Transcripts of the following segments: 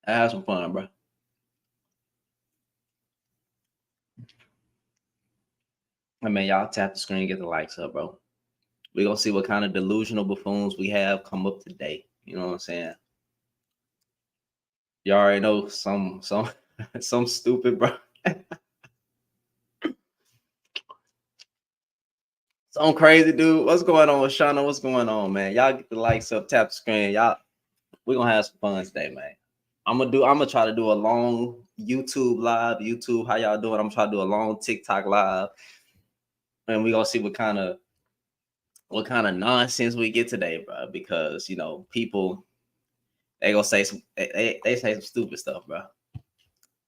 Have some fun, bro. I mean, y'all tap the screen, get the likes up, bro. We're gonna see what kind of delusional buffoons we have come up today. You know what I'm saying? You already know some some stupid, bro. Some crazy dude. What's going on with Shauna? What's going on, man? Y'all get the likes up, tap the screen. Y'all, we're gonna have some fun today, man. I'm gonna try to do a long YouTube live. YouTube, how y'all doing? I'm gonna try to do a long TikTok live. And we're gonna see what kind of nonsense we get today, bro. Because people they gonna say they say some stupid stuff, bro.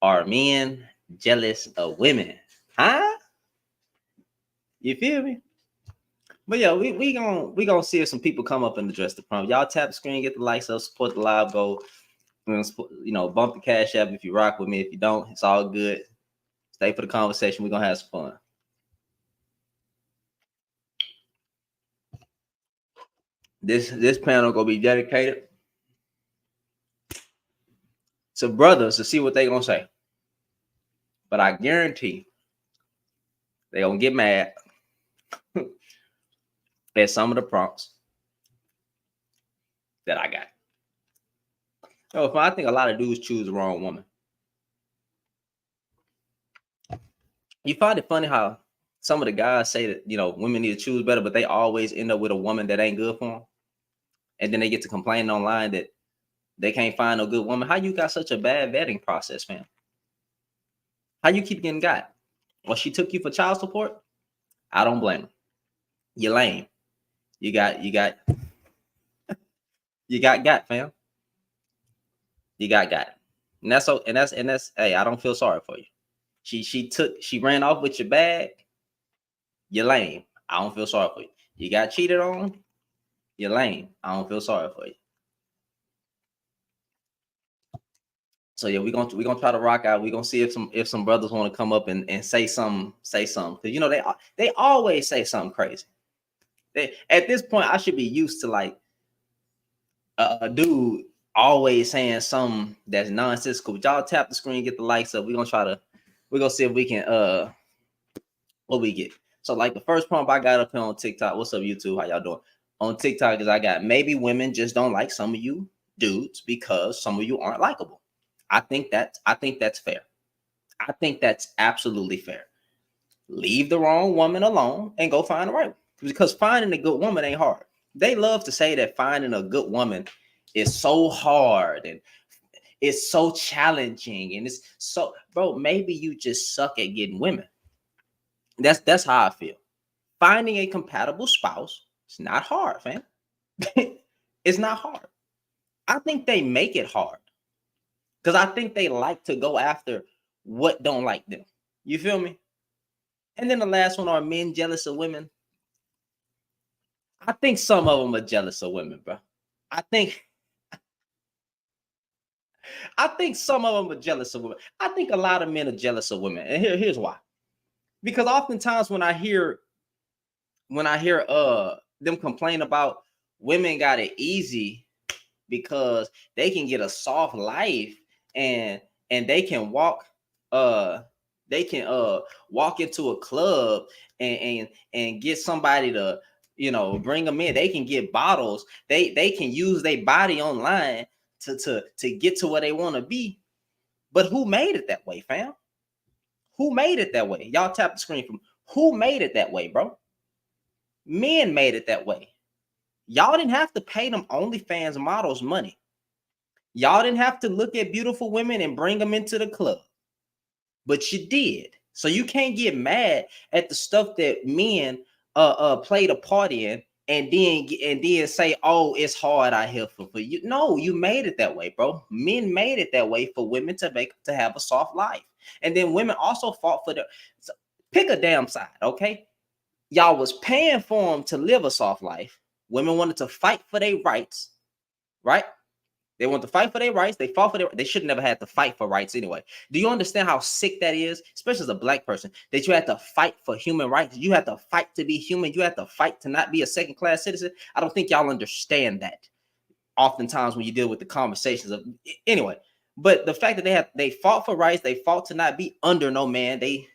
Are men jealous of women? Huh? You feel me? But yeah, we gonna see if some people come up and address the problem. Y'all tap the screen, get the likes up, support the live goal. Bump the cash app if you rock with me. If you don't, it's all good. Stay for the conversation. We're gonna have some fun. This panel gonna be dedicated to brothers to see what they gonna say. But I guarantee they gonna get mad at some of the prompts that I got. So I think a lot of dudes choose the wrong woman. You find it funny how some of the guys say that women need to choose better, but they always end up with a woman that ain't good for them, and then they get to complain online that they can't find a good woman. How you got such a bad vetting process, man? How you keep getting got? Well, she took you for child support. I don't blame her. You're lame. You got fam. You got. And that's hey, I don't feel sorry for you. She ran off with your bag. You're lame. I don't feel sorry for you. You got cheated on. You're lame. I don't feel sorry for you. So yeah, we're gonna try to rock out. We're gonna see if some brothers want to come up and say something. Because they always say something crazy. At this point, I should be used to like a dude always saying something that's nonsensical. But y'all tap the screen, get the likes up. We're gonna see if we can what we get. So like the first prompt I got up here on TikTok. What's up, YouTube? How y'all doing? On TikTok is I got maybe women just don't like some of you dudes because some of you aren't likable. I think that's fair. I think that's absolutely fair. Leave the wrong woman alone and go find the right one. Because finding a good woman ain't hard. They love to say that finding a good woman is so hard and it's so challenging and it's so, bro, maybe you just suck at getting women. That's how I feel. Finding a compatible spouse, it's not hard, fam. It's not hard. I think they make it hard because I think they like to go after what don't like them. You feel me? And then the last one, are men jealous of women? I think some of them are jealous of women, bro. I think some of them are jealous of women. I think a lot of men are jealous of women, and here's why. Because oftentimes when I hear them complain about women got it easy because they can get a soft life and they can walk walk into a club and get somebody to bring them in. They can get bottles. They can use their body online to get to where they want to be. But who made it that way, fam? Who made it that way? Y'all tap the screen from who made it that way, bro? Men made it that way. Y'all didn't have to pay them OnlyFans models money. Y'all didn't have to look at beautiful women and bring them into the club. But you did. So you can't get mad at the stuff that men played a part in and then say, oh, it's hard out here for you. No, you made it that way, bro. Men made it that way for women to have a soft life. And then women also fought for so pick a damn side, okay? Y'all was paying for them to live a soft life. Women wanted to fight for their rights, right? They want to fight for their rights. They fought for their. They should never had to fight for rights anyway. Do you understand how sick that is, especially as a black person, that you had to fight for human rights? You had to fight to be human. You had to fight to not be a second-class citizen. I don't think y'all understand that. Oftentimes when you deal with the conversations of anyway. But the fact that they fought for rights, they fought to not be under no man. They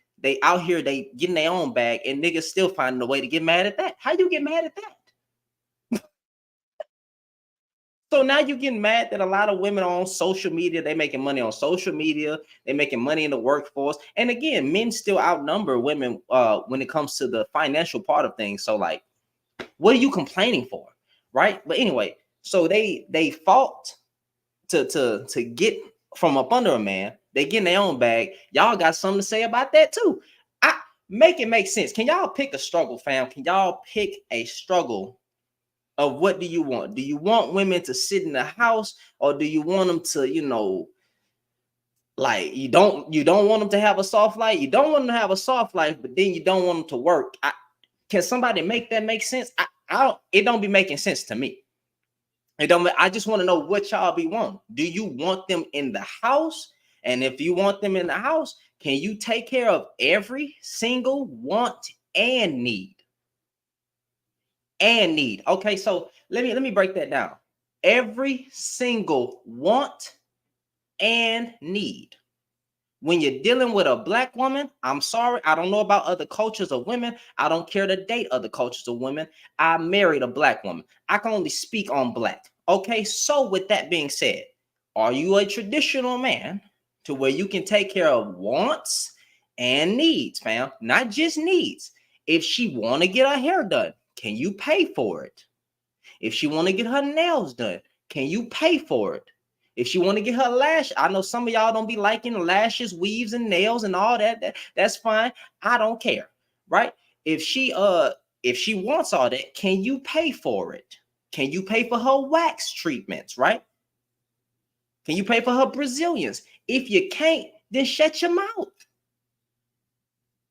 out here, they getting their own bag, and niggas still finding a way to get mad at that. How you get mad at that? So now you're getting mad that a lot of women are on social media. They making money on social media. They making money in the workforce. And again, men still outnumber women when it comes to the financial part of things. So like, what are you complaining for, right? But anyway, so they fought to get from up under a man. They get in their own bag. Y'all got something to say about that too. I make it make sense. Can y'all pick a struggle, fam? Can y'all pick a struggle of what do you want? Do you want women to sit in the house, or do you want them to, like you don't want them to have a soft life? You don't want them to have a soft life, but then you don't want them to work. Can somebody make that make sense? I don't. It don't be making sense to me. It don't. I just want to know what y'all be wanting. Do you want them in the house? And if you want them in the house, can you take care of every single want and need? And need. Okay, so let me break that down. Every single want and need. When you're dealing with a black woman, I'm sorry, I don't know about other cultures of women. I don't care to date other cultures of women. I married a black woman. I can only speak on black. Okay, so with that being said, are you a traditional man to where you can take care of wants and needs, fam? Not just needs. If she want to get her hair done, can you pay for it? If she want to get her nails done, can you pay for it? If she want to get her lash, I know some of y'all don't be liking lashes, weaves, and nails and all that. That's fine. I don't care, right? If she wants all that, can you pay for it? Can you pay for her wax treatments, right? Can you pay for her Brazilians? If you can't, then shut your mouth.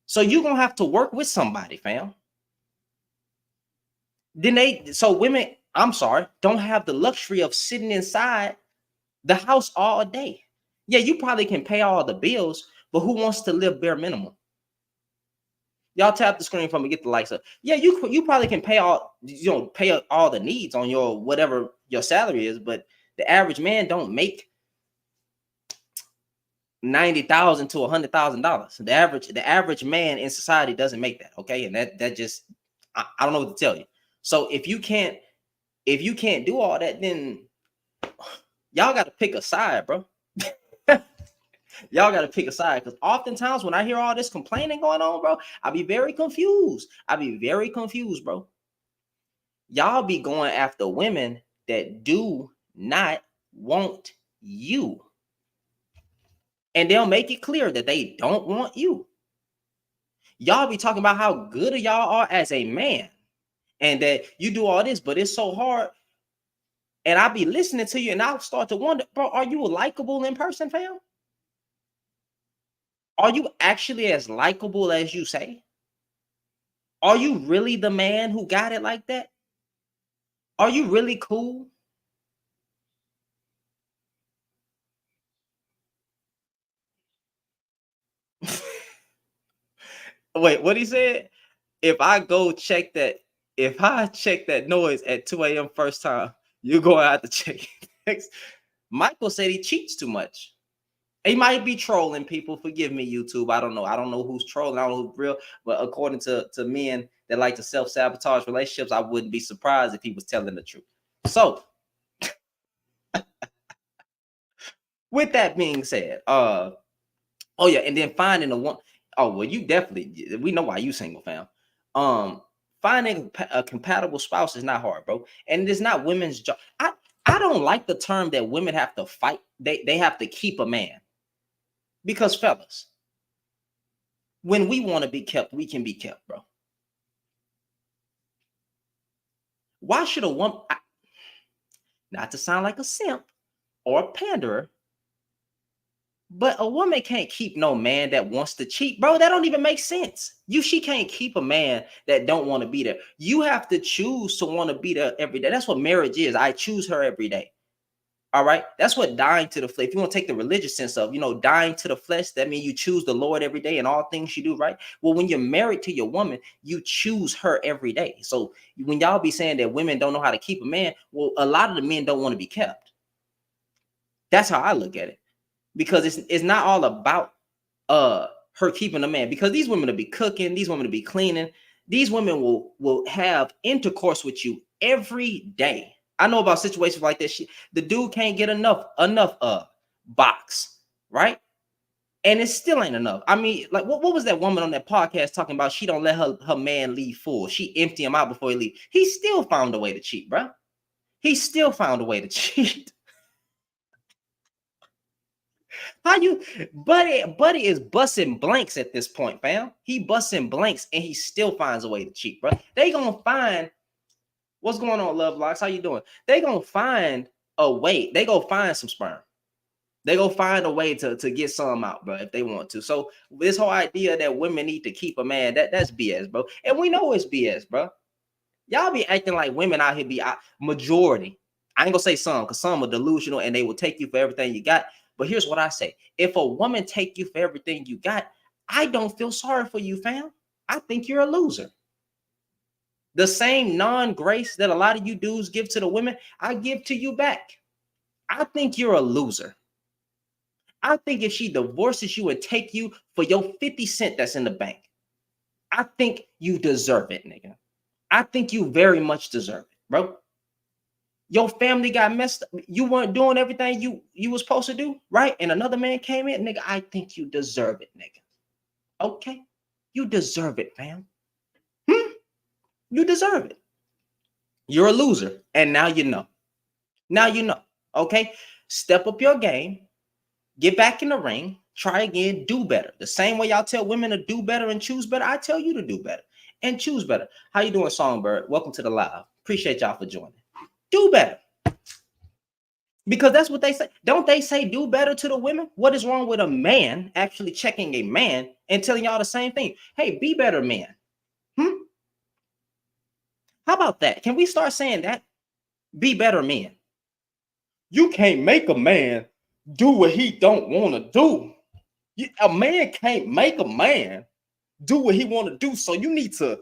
So you're gonna have to work with somebody, fam. So women, I'm sorry, don't have the luxury of sitting inside the house all day. Yeah, you probably can pay all the bills, but who wants to live bare minimum? Y'all tap the screen for me, get the likes up. Yeah, you probably can pay all the needs on your whatever your salary is, but the average man don't make $90,000 to $100,000. The average man in society doesn't make that. Okay, and that just I don't know what to tell you. So if you can't do all that, then y'all got to pick a side, bro. Y'all got to pick a side, because oftentimes when I hear all this complaining going on, bro, I be very confused. Bro. Y'all be going after women that do not want you. And they'll make it clear that they don't want you. Y'all be talking about how good y'all are as a man and that you do all this, but it's so hard. And I'll be listening to you and I'll start to wonder, bro, are you likable in person, fam? Are you actually as likable as you say? Are you really the man who got it like that? Are you really cool? Wait, what he said? If I check that noise at 2 a.m. first time, you're going to have to check it next. Michael said he cheats too much. He might be trolling people. Forgive me, YouTube. I don't know. I don't know who's trolling. I don't know who's real. But according to men that like to self-sabotage relationships, I wouldn't be surprised if he was telling the truth. So, with that being said, oh yeah, and then finding the one. Oh well, you definitely. We know why you single, fam. Finding a compatible spouse is not hard, bro, and it is not women's job. I don't like the term that women have to fight. They have to keep a man. Because fellas, when we want to be kept, we can be kept, bro. Why should a woman, not to sound like a simp or a panderer, but a woman can't keep no man that wants to cheat, bro. That don't even make sense. She can't keep a man that don't want to be there. You have to choose to want to be there every day. That's what marriage is. I choose her every day. All right. That's what dying to the flesh. If you want to take the religious sense of, dying to the flesh, that means you choose the Lord every day in all things you do, right? Well, when you're married to your woman, you choose her every day. So when y'all be saying that women don't know how to keep a man, well, a lot of the men don't want to be kept. That's how I look at it. because it's not all about her keeping a man, because these women will be cooking, these women will be cleaning, these women will have intercourse with you every day. I know about situations like this. The dude can't get enough box, right? And it still ain't enough. I mean, like what was that woman on that podcast talking about? She don't let her man leave full. She empty him out before he leave. He still found a way to cheat, bro. He still found a way to cheat. How you, buddy is busting blanks at this point, fam. He busting blanks and he still finds a way to cheat, bro. They gonna find what's going on, Love Locks. How you doing? They gonna find a way. They go find some sperm. They go find a way to get some out, bro, if they want to. So this whole idea that women need to keep a man, that's BS, bro. And we know it's BS, bro. Y'all be acting like women out here be majority. I ain't gonna say some, because some are delusional and they will take you for everything you got. But here's what I say. If a woman take you for everything you got, I don't feel sorry for you, fam. I think you're a loser. The same non-grace that a lot of you dudes give to the women, I give to you back. I think you're a loser. I think if she divorces you and take you for your 50 cent that's in the bank, I think you deserve it, nigga. I think you very much deserve it, bro. Your family got messed up. You weren't doing everything you was supposed to do, right? And another man came in, nigga. I think you deserve it, nigga. Okay? You deserve it, fam. You deserve it. You're a loser. And now you know. Now you know. Okay? Step up your game. Get back in the ring. Try again. Do better. The same way y'all tell women to do better and choose better, I tell you to do better and choose better. How you doing, Songbird? Welcome to the live. Appreciate y'all for joining. Do better. Because that's what they say. Don't they say do better to the women? What is wrong with a man actually checking a man and telling y'all the same thing? Hey, be better, man. How about that? Can we start saying that? Be better, men. You can't make a man do what he don't want to do. A man can't make a man do what he want to do. So you need to,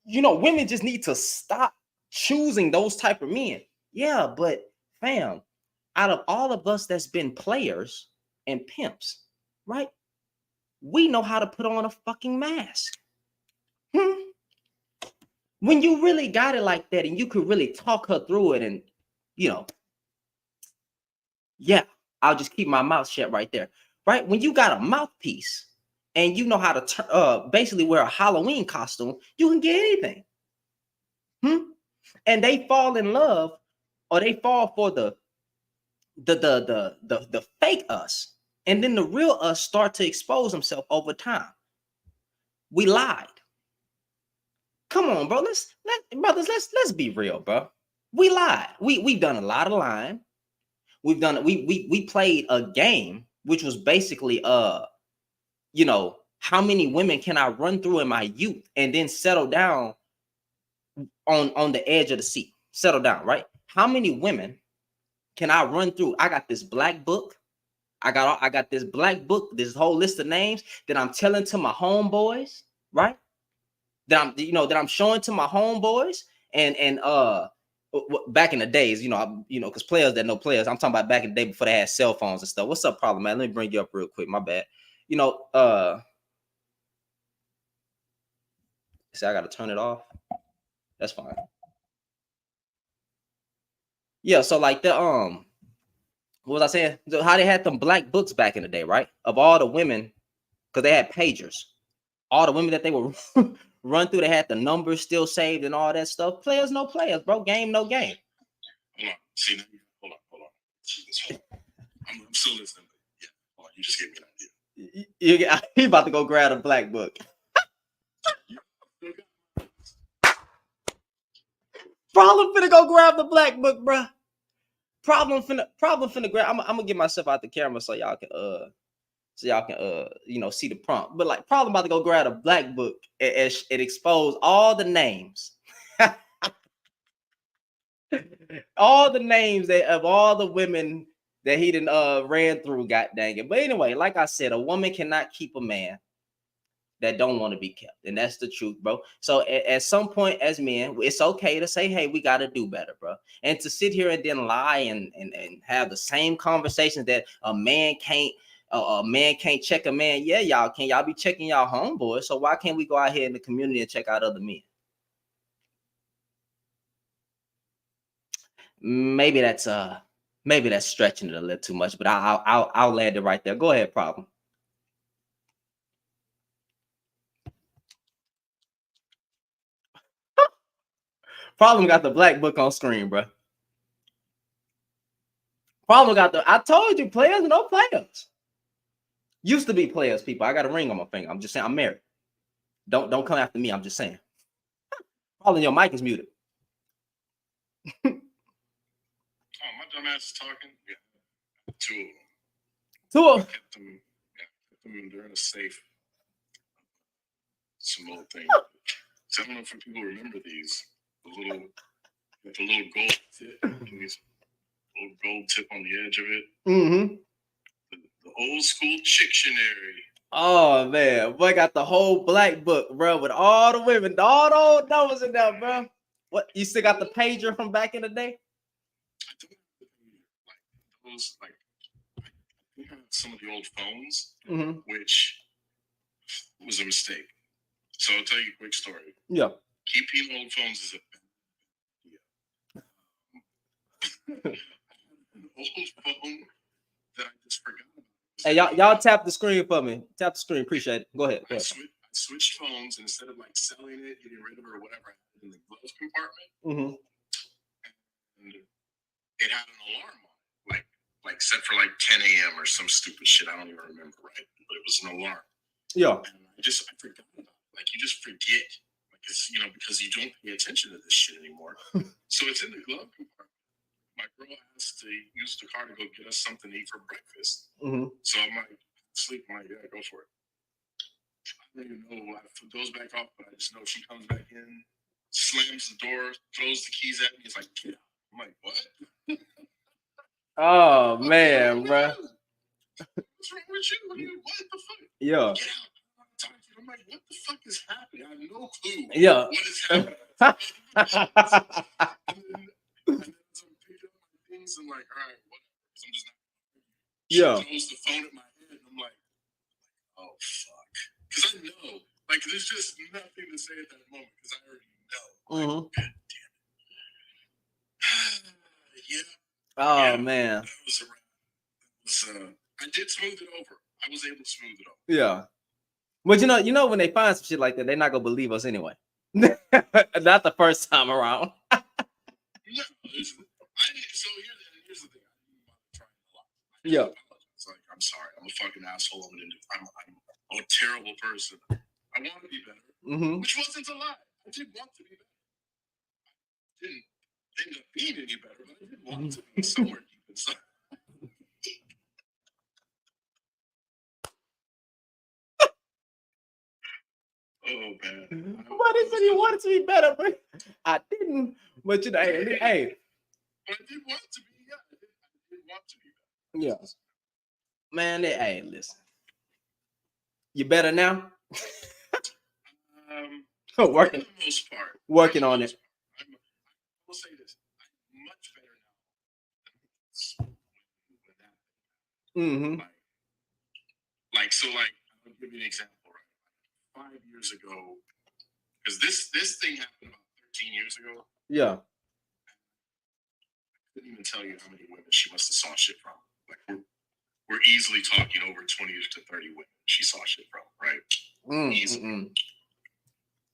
women just need to stop choosing those type of men. Yeah, but fam, out of all of us that's been players and pimps, right? We know how to put on a fucking mask. When you really got it like that and you could really talk her through it and, yeah, I'll just keep my mouth shut right there, right? When you got a mouthpiece and you know how to basically wear a Halloween costume, you can get anything. And they fall in love, or they fall for the fake us, and then the real us start to expose himself over time. We lied. Come on, bro. Let's be real, bro. We lied. We've done a lot of lying. We've done it. We played a game, which was basically how many women can I run through in my youth and then settle down on the edge of the seat? Settle down, right? How many women can I run through? I got this black book. I got this black book, this whole list of names that I'm telling to my homeboys, right? That I'm showing to my homeboys and back in the days, because players that know players, I'm talking about back in the day before they had cell phones and stuff. What's up, problem, man? Let me bring you up real quick. My bad. See, I got to turn it off. That's fine. Yeah, so like what was I saying? How they had them black books back in the day, right? Of all the women, because they had pagers. All the women that they would run through, they had the numbers still saved and all that stuff. Players, no players, bro. Game, no game. Hold on. See, hold on. I'm still listening. Yeah, hold on. You just gave me an idea. He about to go grab a black book. Problem finna go grab the black book, bro. Problem finna grab. I'm gonna get myself out the camera so y'all can see the prompt. But like, problem about to go grab a black book and expose all the names. All the names of all the women that he done ran through, god dang it. But anyway, like I said, a woman cannot keep a man. that don't want to be kept. And that's the truth, bro. So at some point as men, it's okay to say, hey, we got to do better, bro. And to sit here and then lie and have the same conversations that a man can't check a man. Yeah, y'all can. Y'all be checking y'all homeboys. So why can't we go out here in the community and check out other men? Maybe that's stretching it a little too much, but I'll land it right there. Go ahead, problem. Problem got the black book on screen, bro. Problem got I told you, players and no players. Used to be players, people. I got a ring on my finger. I'm just saying, I'm married. Don't come after me. I'm just saying. Problem, your mic is muted. Oh, my dumb ass is talking. Yeah, two of them. Kept them they're in a safe. Some little thing. So I don't know if people remember these. The little gold tip. Little gold tip on the edge of it. Mm-hmm. The old school Dictionary. Oh man, boy, got the whole black book, bro, with all the women, all the old numbers in there, bro. What, you still got the pager from back in the day? Like those, like we have some of the old phones, mm-hmm. which was a mistake. So I'll tell you a quick story. Yeah. Keeping old phones is a an old phone that I just forgot about. Hey, y'all tap the screen for me. Tap the screen. Appreciate it. Go ahead. I switched phones, and instead of like selling it, getting rid of it, or whatever, I had it in the glove compartment. Mm-hmm. And it had an alarm on it, like set for like 10 a.m. or some stupid shit. I don't even remember, right? But it was an alarm. Yeah. And I forgot about it. Like, you just forget. Like, it's, because you don't pay attention to this shit anymore. So it's in the glove compartment. My girl has to use the car to go get us something to eat for breakfast. Mm-hmm. So I'm like, sleep. I'm like, yeah, go for it. I don't even know. It goes back off, but I just know she comes back in, slams the door, throws the keys at me. It's like, get out. I'm like, what? Oh, man, bro. What's wrong with you? What the fuck? Yeah. Get out. I'm like, what the fuck is happening? I have no clue. Yeah. What is happening? and then so I picked up my things and like, all right, whatever. I'm just not. She throws the phone at my head, and I'm like, oh fuck, because I know, like, there's just nothing to say at that moment because I already know. Mm-hmm. Like, God damn it. Yeah. Oh man. That was a wrap. I did smooth it over. I was able to smooth it over. Yeah. But you know when they find some shit like that, they're not gonna believe us anyway. Not the first time around. No, so here's the thing. I didn't want to try a lot. Yeah. It's like, I'm sorry. I'm a fucking asshole. I'm a terrible person. I want to be better, which wasn't a lie. I did want to be better. I didn't end up being any better, but I did want to be somewhere deep inside. Oh, man. Somebody said you wanted to be better, but I didn't. But hey. But I did want to be, yeah. I did want to be better. Yeah. Man, hey, listen. You better now? Working. For the most part. Working on it. I will say this. I'm much better now. Mm-hmm. Like, I'll give you an example. 5 years ago, because this thing happened about 13 years ago. Yeah. I couldn't even tell you how many women she must have saw shit from. Like, we're easily talking over 20 to 30 women she saw shit from, right? Easily.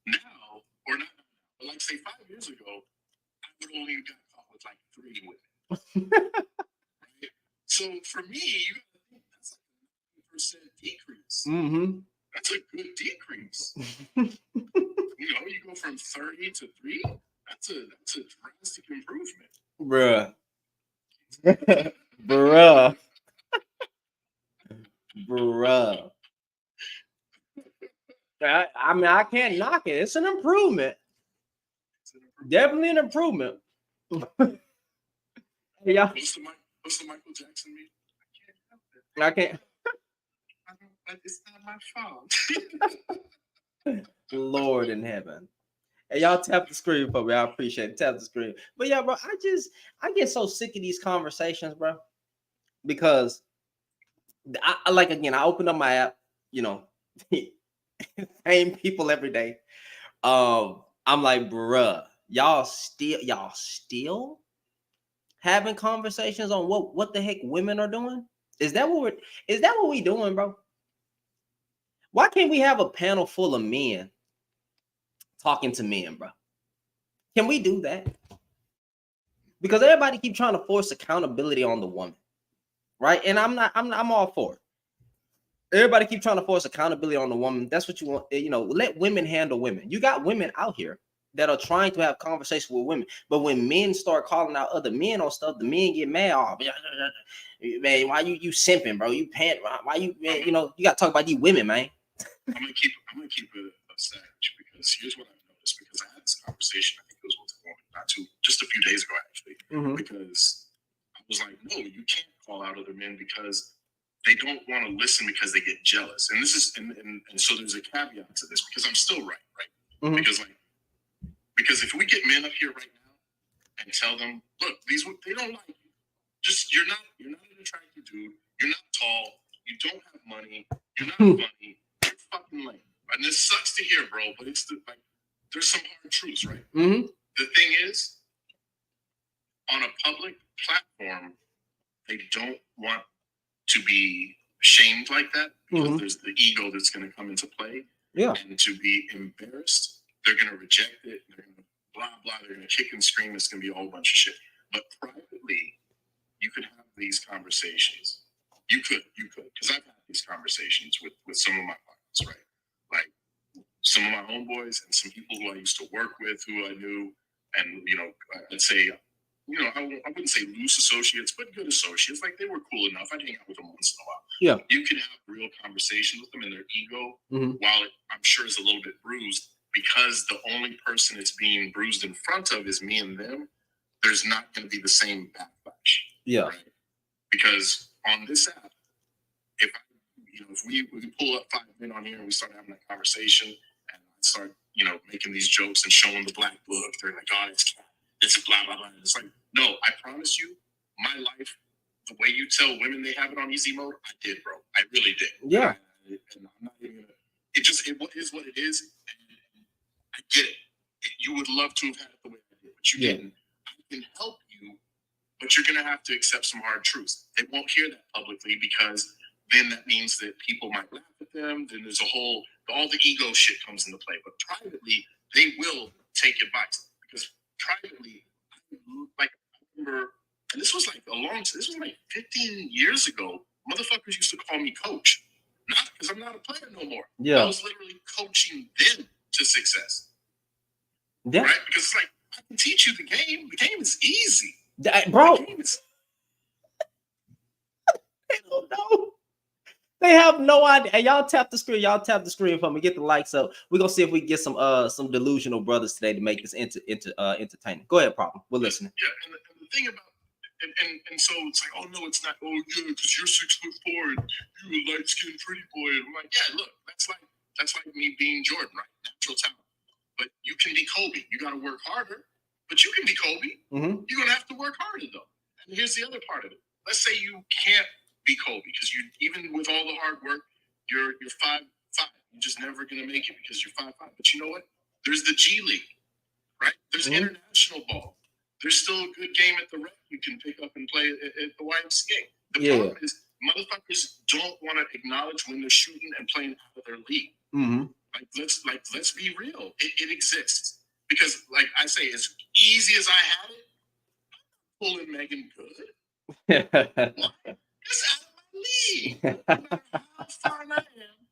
Now, or not, but like say 5 years ago, I would only got caught with like 3 women. Right? So for me, you got to think that's like a 9% decrease. Mm-hmm. That's a good decrease. You go from 30 to 3. That's a drastic improvement. Bruh. Bruh. I mean, I can't knock it. It's an improvement. Definitely an improvement. Hey, y'all. What's the Michael Jackson meme? I can't. I but it's not my fault. Lord in heaven. Hey, y'all tap the screen for me. I appreciate it. Tap the screen. But yeah, bro, I get so sick of these conversations, bro. Because I like, again, I opened up my app, you know, same people every day. I'm like, bruh, y'all still having conversations on what the heck women are doing? Is that what we doing, bro? Why can't we have a panel full of men talking to men, bro? Can we do that? Because everybody keep trying to force accountability on the woman, right? And I'm all for it. Everybody keep trying to force accountability on the woman. That's what you want, let women handle women. You got women out here that are trying to have conversations with women, but when men start calling out other men on stuff, the men get mad. Oh, man, why you simping, bro? You pant? Why you, man? You got to talk about these women, man. I'm gonna keep it a savage, because here's what I've noticed. Because I had this conversation, I think it was just a few days ago, actually. Mm-hmm. Because I was like, no, you can't call out other men because they don't want to listen because they get jealous. And this is and so there's a caveat to this, because I'm still right? Mm-hmm. Because if we get men up here right now and tell them, look, they don't like you. Just you're not an attractive dude. You're not tall. You don't have money. You're not funny. You're fucking lame. And this sucks to hear, bro. But it's there's some hard truths, right? Mm-hmm. The thing is, on a public platform, they don't want to be shamed like that, because mm-hmm. there's the ego that's going to come into play. Yeah. And to be embarrassed, they're going to reject it. They're going to blah, blah. They're going to kick and scream. It's going to be a whole bunch of shit. But privately, you could have these conversations. You could. Because I've had these conversations with some of my partners, right? Like some of my homeboys and some people who I used to work with, who I knew. And, I'd say, I wouldn't say loose associates, but good associates. Like, they were cool enough. I'd hang out with them once in a while. Yeah. You can have real conversation with them, and their ego, mm-hmm. while I'm sure is a little bit bruised, because the only person it's being bruised in front of is me and them, there's not going to be the same backlash. Yeah. Right? Because on this app, if we pull up 5 men on here and we start having that conversation, and I start, making these jokes and showing the black book, they're like, oh, it's blah, blah, blah. And it's like, no, I promise you, my life, the way you tell women they have it on easy mode, I did, bro. I really did. Yeah. And I'm not even gonna, it is what it is. And I get it. You would love to have had it the way I did, but you didn't. I can help you, but you're going to have to accept some hard truths. They won't hear that publicly, because then that means that people might laugh at them. Then there's all the ego shit comes into play. But privately, they will take advice, because privately, I remember, and this was like 15 years ago, motherfuckers used to call me coach. Not because I'm not a player no more. Yeah. I was literally coaching them to success. Yeah. Right? Because it's like, I can teach you the game. The game is easy. Bro. The game is... They don't know. They have no idea. Hey, y'all tap the screen for me. Get the likes up. We're gonna see if we can get some delusional brothers today to make this entertaining. Go ahead, problem. We're listening. Yeah, and the thing about and so it's like, oh no, it's not. Oh yeah, because you're 6'4" and you're a light skinned pretty boy. And I'm like, yeah, look, that's like me being Jordan, right? Natural talent. But you can be Kobe. You got to work harder. But you can be Kobe. Mm-hmm. You're gonna have to work harder though. And here's the other part of it. Let's say you can't be Kobe, because you, even with all the hard work, you're 5'5". You're just never gonna make it because you're 5'5". But you know what? There's the G League, right? There's mm-hmm. international ball. There's still a good game at the rec you can pick up and play at the YMCA. The problem is, motherfuckers don't want to acknowledge when they're shooting and playing out of their league. Mm-hmm. Let's be real. It exists. Because, like I say, as easy as I had it, I'm pulling Megan good. It's out of my league. No matter how fine I am,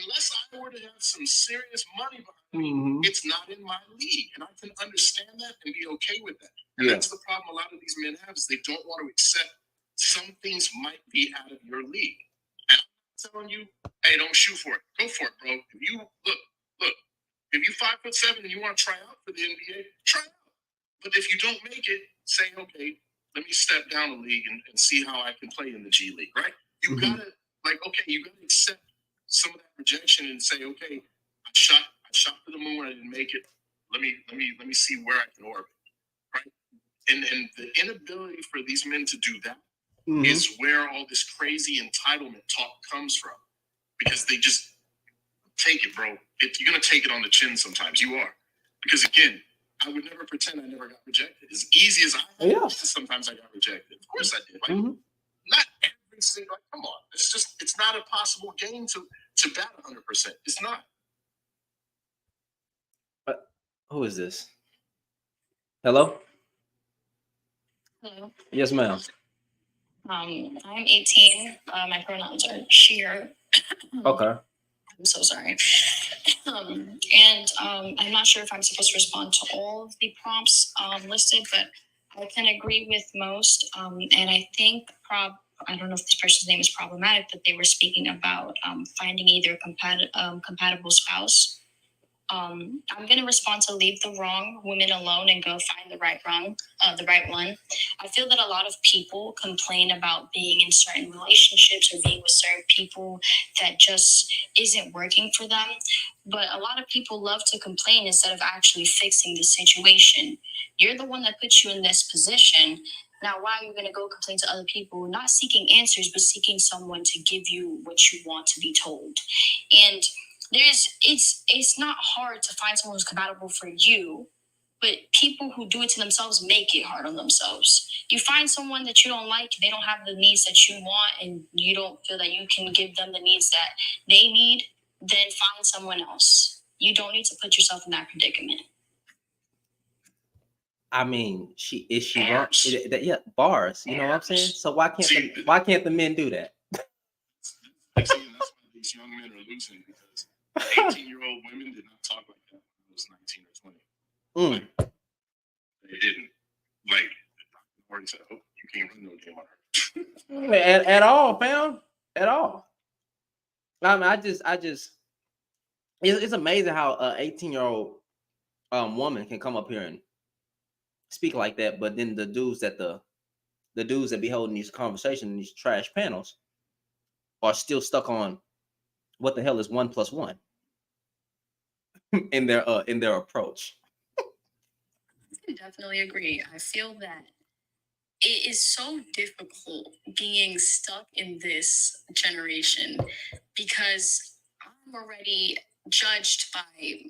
unless I were to have some serious money behind me, mm-hmm. it's not in my league. And I can understand that and be okay with that. And that's the problem a lot of these men have, is they don't want to accept some things might be out of your league. And I'm telling you, hey, don't shoot for it. Go for it, bro. If you look, if you're 5'7" and you want to try out for the NBA, try out. But if you don't make it, say, okay, let me step down a league and see how I can play in the G League, right? You mm-hmm. gotta, like, okay, you gotta accept some of that rejection and say, okay, I shot to the moon, I didn't make it. Let me see where I can orbit. Right. And the inability for these men to do that is where all this crazy entitlement talk comes from. Because they just take it, bro. You're gonna take it on the chin sometimes. You are. Because again, I would never pretend I never got rejected. As easy as I am, sometimes I got rejected. Of course I did. Like, not every single, like, come on. It's not a possible game to bat 100%. It's not. Who is this? Hello? Hello. Yes, ma'am. I'm 18. My pronouns are she, her. Okay. I'm so sorry. I'm not sure if I'm supposed to respond to all of the prompts listed, but I can agree with most. And I think I don't know if this person's name is problematic, but they were speaking about finding either compatible spouse. I'm going to respond to leave the wrong women alone and go find the right one. I feel that a lot of people complain about being in certain relationships or being with certain people that just isn't working for them. But a lot of people love to complain instead of actually fixing the situation. You're the one that puts you in this position. Now, why are you going to go complain to other people, not seeking answers, but seeking someone to give you what you want to be told? And it's not hard to find someone who's compatible for you, but people who do it to themselves make it hard on themselves. You find someone that you don't like, they don't have the needs that you want, and you don't feel that you can give them the needs that they need, then find someone else. You don't need to put yourself in that predicament. I mean, she wrong? Yeah, bars. You know what I'm saying? So why can't the men do that? That's why these young men are losing, because 18-year-old women did not talk like that when I was 19 or 20. Like, they didn't. Like, Dr. Norton said, oh, you can't run no game on her. at all, fam. At all. I mean, it's amazing how an 18-year-old woman can come up here and speak like that, but then the dudes that be holding these conversations in these trash panels are still stuck on what the hell is 1 + 1 in their approach. I definitely agree. I feel that it is so difficult being stuck in this generation because I'm already judged by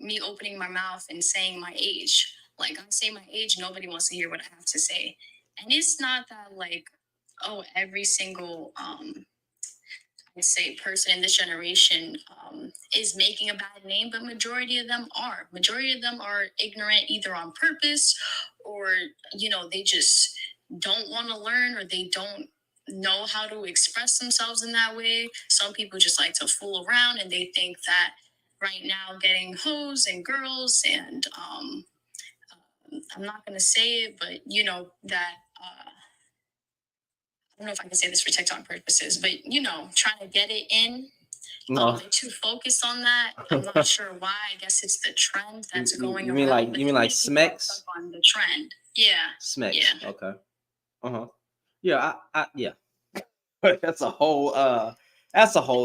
me opening my mouth and saying my age. Like, I say my age, nobody wants to hear what I have to say. And it's not that, like, oh, every single I'd say person in this generation is making a bad name, but majority of them are ignorant, either on purpose or they just don't want to learn, or they don't know how to express themselves in that way. Some people just like to fool around, and they think that right now getting hoes and girls and I'm not going to say it, but that I don't know if I can say this for TikTok purposes, but trying to get it in. No. They're too focused on that. I'm not sure why. I guess it's the trend that's going you mean around. Like, you mean like Smex? On the trend. Yeah. Smex. Yeah. Okay. Yeah, yeah. That's a whole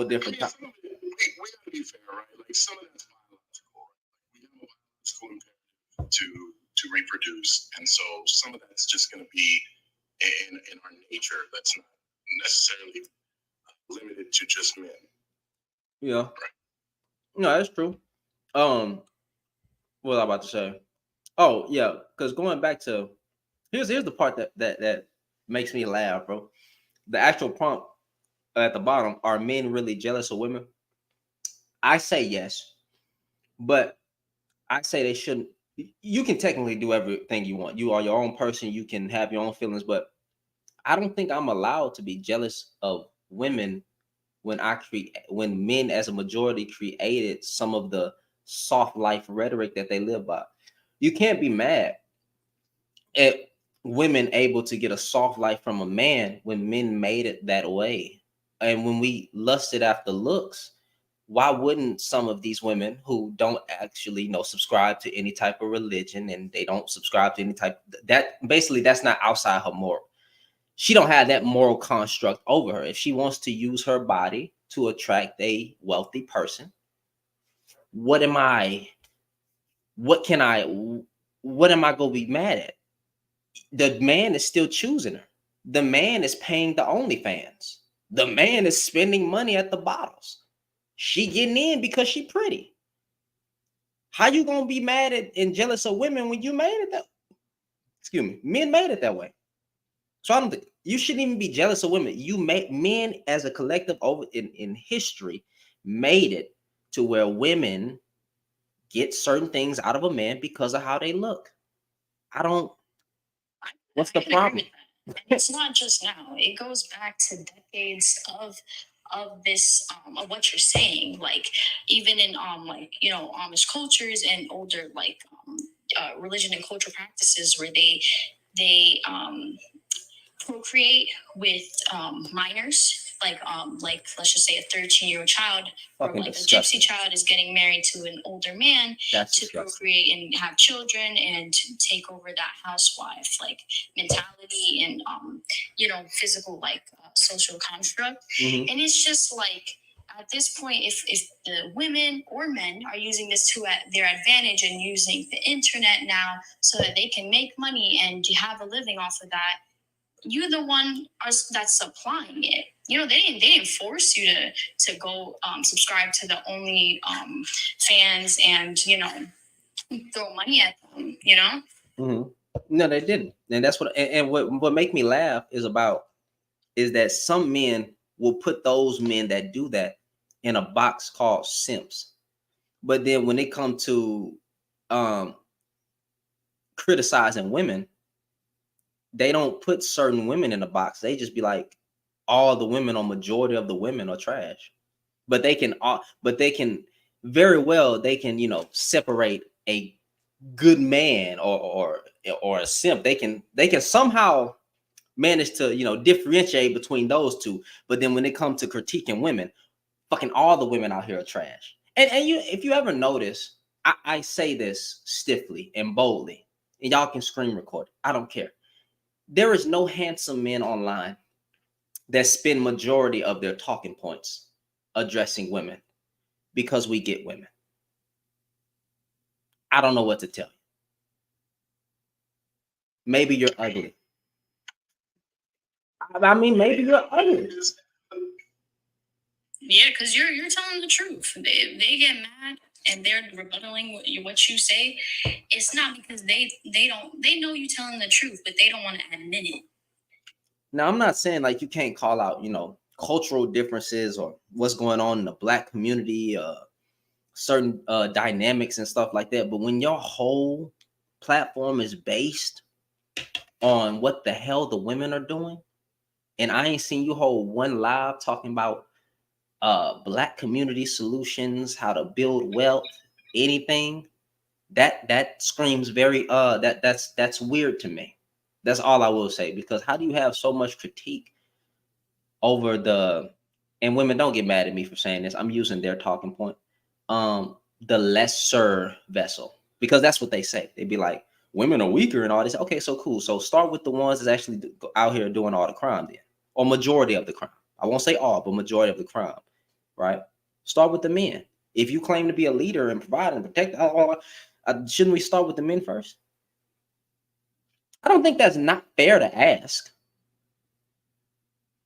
different topic. We gotta be fair, right? Like, some of that's biological. We have a biological imperative to reproduce, and so some of that's just going to be in our nature. That's not necessarily limited to just men. Yeah. Right. No, that's true. What was I about to say? Oh yeah, because going back to here's the part that makes me laugh, bro. The actual prompt at the bottom: are men really jealous of women? I say yes, but I say they shouldn't. You can technically do everything you want. You are your own person. You can have your own feelings, but I don't think I'm allowed to be jealous of women when men as a majority created some of the soft life rhetoric that they live by. You can't be mad at women able to get a soft life from a man when men made it that way. And when we lusted after looks, why wouldn't some of these women who don't actually subscribe to any type of religion, and they don't subscribe to any type that's not outside her moral. She don't have that moral construct over her. If she wants to use her body to attract a wealthy person. What am I going to be mad at? The man is still choosing her. The man is paying the OnlyFans. The man is spending money at the bottles. She getting in because she pretty. How you gonna be mad at and jealous of women when you made it that? Excuse me, men made it that way. So I don't think you shouldn't even be jealous of women. You make men as a collective over in history made it to where women get certain things out of a man because of how they look. What's the problem? It's not just now. It goes back to decades of this of what you're saying. Like even in Amish cultures and older religion and cultural practices where they procreate with minors. Like let's just say a 13-year-old child or like disgusting. A gypsy child is getting married to an older man. That's to disgusting. Procreate and have children and to take over that housewife like mentality and physical social construct. Mhm. And it's just like at this point, if the women or men are using this to their advantage and using the internet now so that they can make money and have a living off of that, you're the one that's supplying it. They didn't force you to go subscribe to the Only fans and throw money at them. Mm-hmm. No, they didn't, and that's what make me laugh is that some men will put those men that do that in a box called simps, but then when it comes to criticizing women, they don't put certain women in a box. They just be like, all the women or majority of the women are trash. But they can very well separate a good man or a simp. They can somehow manage to differentiate between those two. But then when it comes to critiquing women, fucking all the women out here are trash. And if you ever notice, I say this stiffly and boldly, and y'all can screen record it. I don't care. There is no handsome men online that spend majority of their talking points addressing women because we get women. I don't know what to tell you. Maybe you're ugly. I mean, maybe you're ugly. Yeah, because you're telling the truth. They get mad and they're rebuttaling what you say. It's not because they know you telling the truth, but they don't want to admit it. Now, I'm not saying like you can't call out, cultural differences or what's going on in the Black community, certain dynamics and stuff like that. But when your whole platform is based on what the hell the women are doing, and I ain't seen you hold one live talking about Black community solutions, how to build wealth, anything, that screams very that's weird to me. That's all I will say, because how do you have so much critique over and women don't get mad at me for saying this, I'm using their talking point, the lesser vessel, because that's what they say. They'd be like, women are weaker and all this. Okay, so cool. So start with the ones that's actually out here doing all the crime then, or majority of the crime. I won't say all, but majority of the crime, right? Start with the men. If you claim to be a leader and provide and protect, shouldn't we start with the men first? I don't think that's not fair to ask.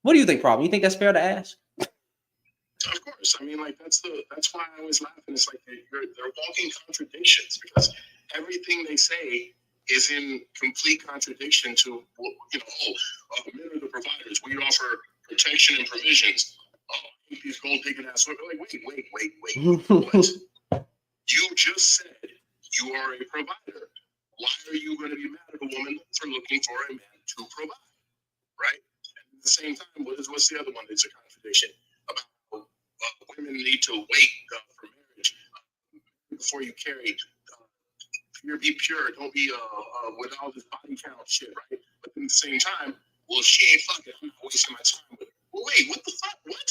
What do you think, Problem? You think that's fair to ask? Of course. I mean, that's why I always laugh, and it's like they're walking contradictions, because everything they say is in complete contradiction to men are the providers. We offer protection and provisions. Oh, these gold digging ass women. Like, wait. What? You just said you are a provider. Why are you going to be mad at a woman for looking for a man to provide? Right? And at the same time, what's the other one that's a contradiction? About women need to wait for marriage before you carry. Be pure. Don't be with all this body count shit, right? But at the same time, well, she ain't fucking. I'm not wasting my time with her. Well, wait, what the fuck? What?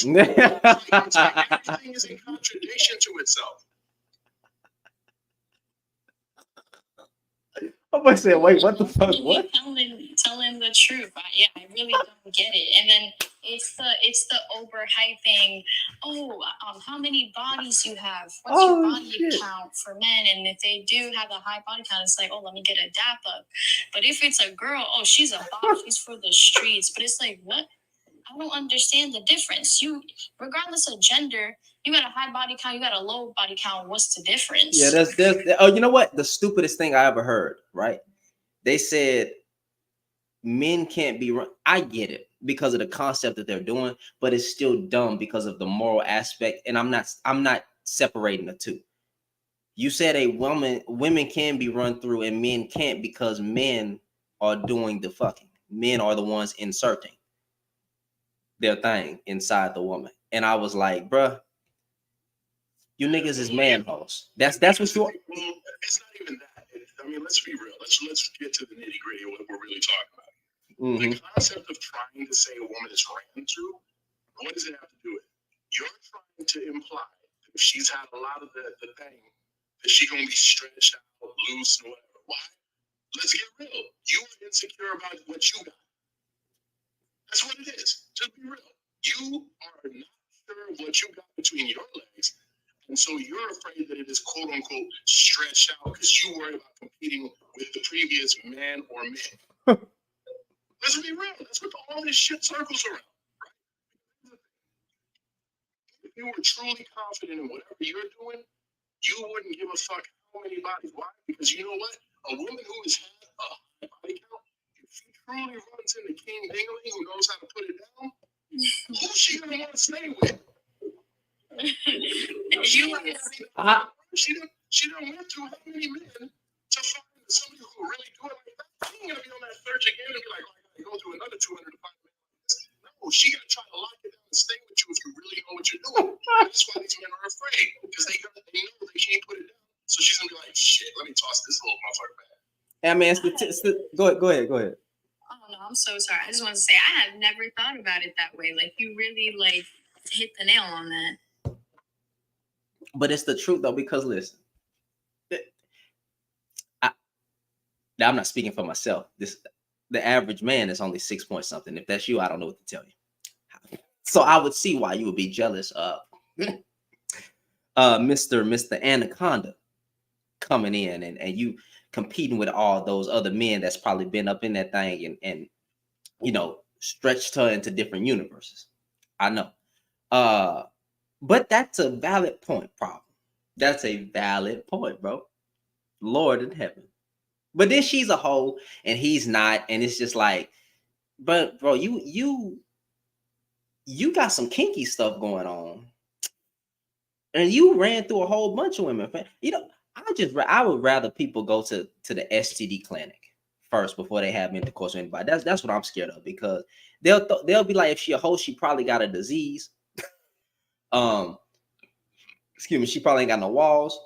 It's like everything is in contradiction to itself. I'm gonna say, wait, what the fuck? What? Telling the truth. I really don't get it. And then it's the overhyping. Oh, how many bodies you have? What's your body count for men? And if they do have a high body count, it's like, oh, let me get a dap up. But if it's a girl, oh, she's a bot, she's for the streets. But it's like, what? I don't understand the difference. You, regardless of gender, you got a high body count, you got a low body count. What's the difference? Yeah, there's oh, you know what? The stupidest thing I ever heard, right? They said men can't be run. I get it because of the concept that they're doing, but it's still dumb because of the moral aspect. And I'm not separating the two. You said women can be run through and men can't because men are doing the fucking. Men are the ones inserting their thing inside the woman. And I was like, bruh, you niggas is man-hoes. That's what you are. It's not even that. I mean, let's be real. Let's get to the nitty-gritty of what we're really talking about. Mm-hmm. The concept of trying to say a woman is ran through, what does it have to do with it? You're trying to imply that if she's had a lot of the thing, that she's going to be stretched out, loose, and whatever. Why? Let's get real. You are insecure about what you got. That's what it is. Just be real. You are not sure of what you got between your legs, and so you're afraid that it is quote unquote stretched out because you worry about competing with the previous man or men. Let's be real. That's what all this shit circles around, right? If you were truly confident in whatever you're doing, you wouldn't give a fuck how many bodies. Why? Because you know what? A woman who has had a high body count, if she truly runs into King Dingley who knows how to put it down, who's she gonna want to stay with? She done went through how many men to find somebody who really do it like that? She ain't gonna be on that search again and be like, oh, I gotta go through another 200 to find men like this. No, she gonna try to lock it down and stay with you if you really know what you're doing. That's why these men are afraid, because they know they can't put it down. So she's gonna be like, shit, let me toss this little motherfucker back. I mean, go ahead. Oh no, I'm so sorry. I just want to say I have never thought about it that way. Like you really like hit the nail on that. But it's the truth though, because listen, now I'm not speaking for myself. The average man is only 6 point something. If that's you, I don't know what to tell you. So I would see why you would be jealous of Mr. Anaconda coming in and you competing with all those other men that's probably been up in that thing and you know stretched her into different universes. I know. But that's a valid point, problem. That's a valid point, bro. Lord in heaven. But then she's a hoe and he's not, and it's just like, but bro, you got some kinky stuff going on, and you ran through a whole bunch of women. You know, I would rather people go to the STD clinic first before they have intercourse with anybody. That's what I'm scared of, because they'll be like, if she a hoe, she probably got a disease. Excuse me, she probably ain't got no walls.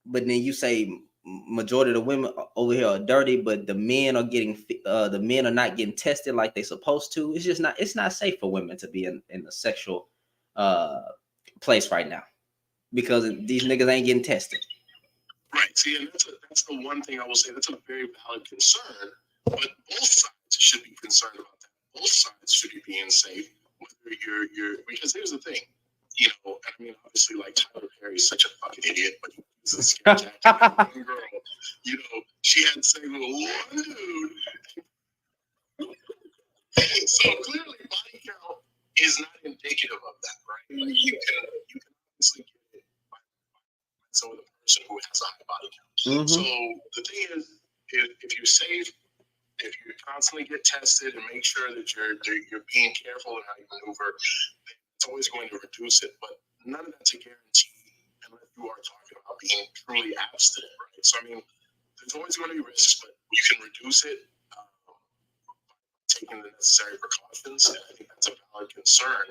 But then you say majority of the women over here are dirty, but the men are not getting tested like they supposed to. It's just not. It's not safe for women to be in a sexual place right now, because these niggas ain't getting tested. Right. See, and that's the one thing I will say. That's a very valid concern. But both sides should be concerned about that. Both sides should be being safe. Whether you're because here's the thing. You know, I mean, obviously, like Tyler Perry's such a fucking idiot, but he's a scary one girl. You know, she had sex with one dude. So clearly, body count is not indicative of that, right? Like you can obviously get it by some of the person who has a high body count. Mm-hmm. So the thing is, if you're safe, if you constantly get tested and make sure that you're being careful in how you maneuver, it's always going to reduce it, but none of that's a guarantee unless you are talking about being truly abstinent, right? So, I mean, there's always going to be risks, but you can reduce it by taking the necessary precautions, and I think that's a valid concern.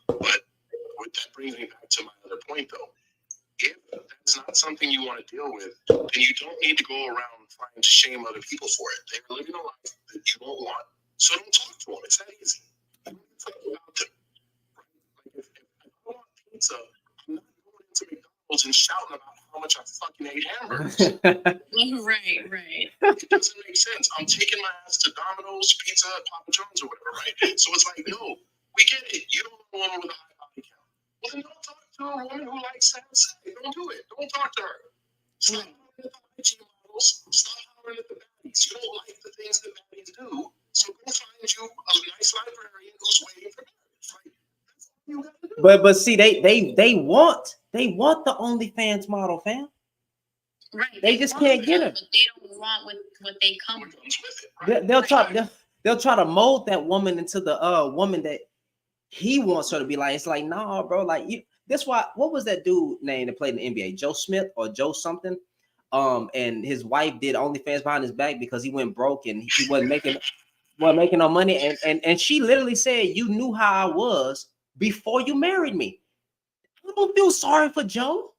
But that brings me back to my other point, though. If that's not something you want to deal with, then you don't need to go around trying to shame other people for it. They're living a life that you don't want, so don't talk to them. It's that easy. You don't talk about them. If I want pizza, I'm not going into McDonald's and shouting about how how much I fucking ate hamburgers. Right. It doesn't make sense. I'm taking my ass to Domino's, Pizza Hut, Papa John's, or whatever, right? So it's like, no, we get it. You don't want a woman with a high body count. Well, then don't talk to a woman who likes to have sex. Don't do it. Don't talk to her. Stop hollering at the IG models. Stop hollering at the baddies. You don't like the things that baddies do. So go find you a nice librarian who's waiting for marriage. Like, that's all you gotta do. But see, they want the OnlyFans model, fam. Right. They just can't get her. But they don't want what they come with. Right? They'll try to mold that woman into the woman that he wants her to be like. It's like, nah, bro. Like you. That's why. What was that dude name that played in the NBA? Joe Smith or Joe something. And his wife did OnlyFans behind his back because he went broke and he wasn't making no money. And she literally said, "You knew how I was before you married me." I don't feel sorry for Joe.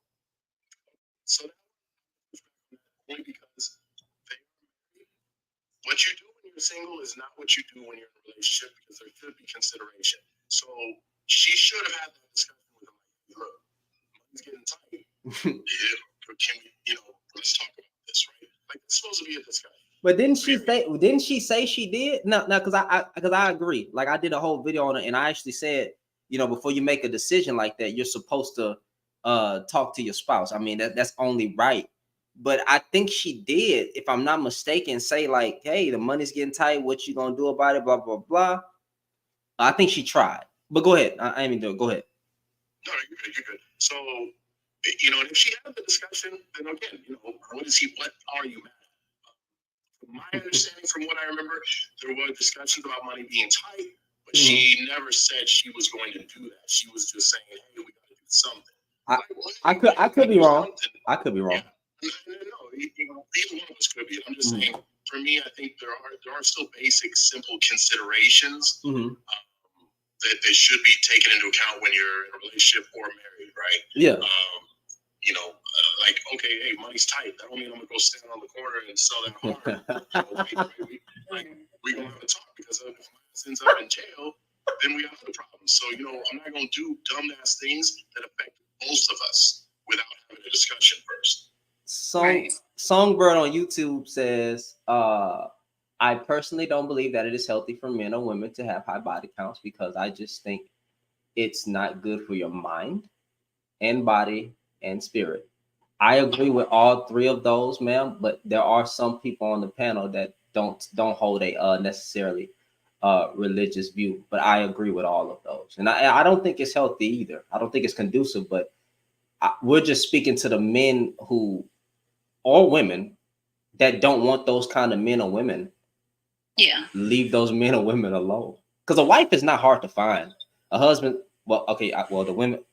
So only because what you do when you're single is not what you do when you're in a relationship, because there should be consideration. So she should have had that discussion with him. Like, look, money's getting tight. Can we, let's talk about this, right? Like, it's supposed to be a discussion. But didn't she say she did? No, because I agree. Like I did a whole video on it, and I actually said, before you make a decision like that, you're supposed to talk to your spouse. I mean, that's only right. But I think she did, if I'm not mistaken, say like, hey, the money's getting tight. What you gonna do about it? Blah, blah, blah. I think she tried. But go ahead. I ain't even doing it. Go ahead. No, you're good. So, and if she had the discussion, then again, what are you mad at? From my understanding, from what I remember, there were discussions about money being tight, but she never said she was going to do that. She was just saying, hey, we got to do something. I could be wrong. I could be wrong. Yeah. No, either one of us could be. I'm just saying, for me, I think there are still basic, simple considerations that they should be taken into account when you're in a relationship or married, right? Yeah. Like, okay, hey, money's tight. That don't mean I'm gonna go stand on the corner and sell that hard. We gonna have a talk, because if my ass ends up in jail, then we have other problems. So, I'm not gonna do dumb ass things that affect both of us without having a discussion first. Songbird on YouTube says, I personally don't believe that it is healthy for men or women to have high body counts, because I just think it's not good for your mind and body and spirit. I agree with all three of those, ma'am, but there are some people on the panel that don't hold a necessarily religious view, but I agree with all of those. And I don't think it's healthy either. I don't think it's conducive, but we're just speaking to the men or women that don't want those kind of men or women. Yeah. Leave those men or women alone. Because a wife is not hard to find. A husband, the women,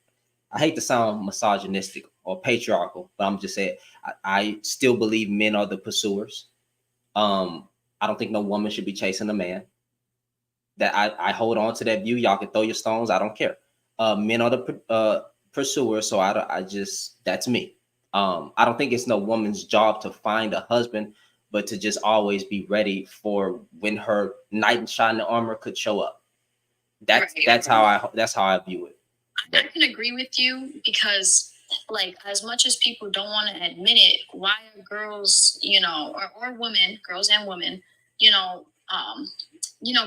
I hate to sound misogynistic or patriarchal, but I'm just saying, I still believe men are the pursuers. I don't think no woman should be chasing a man. That I hold on to that view. Y'all can throw your stones. I don't care. Men are the pursuers. So that's me. I don't think it's no woman's job to find a husband, but to just always be ready for when her knight in shining armor could show up. That's how I view it. I can agree with you, because like, as much as people don't want to admit it, why are girls, or women, girls and women,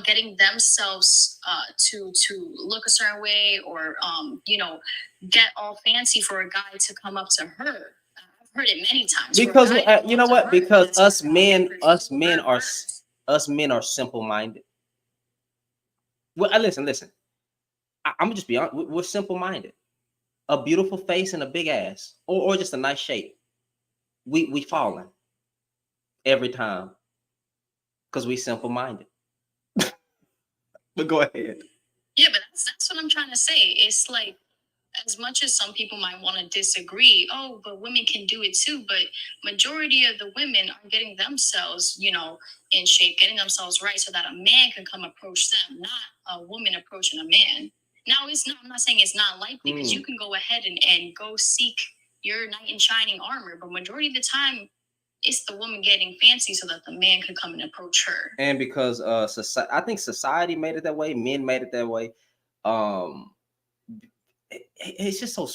getting themselves to look a certain way, or get all fancy for a guy to come up to her. I've heard it many times. Because you know what? Because us men are simple-minded. Well, listen. I'm gonna just be honest. We're simple-minded. A beautiful face and a big ass, or just a nice shape. We falling every time because we simple-minded. But go ahead. Yeah, but that's what I'm trying to say. It's like, as much as some people might want to disagree, but women can do it too. But majority of the women are getting themselves, in shape, getting themselves right, so that a man can come approach them, not a woman approaching a man. Now, I'm not saying it's not likely, because you can go ahead and go seek your knight in shining armor, but majority of the time, it's the woman getting fancy so that the man can come and approach her. And because I think society made it that way, men made it that way. It's just so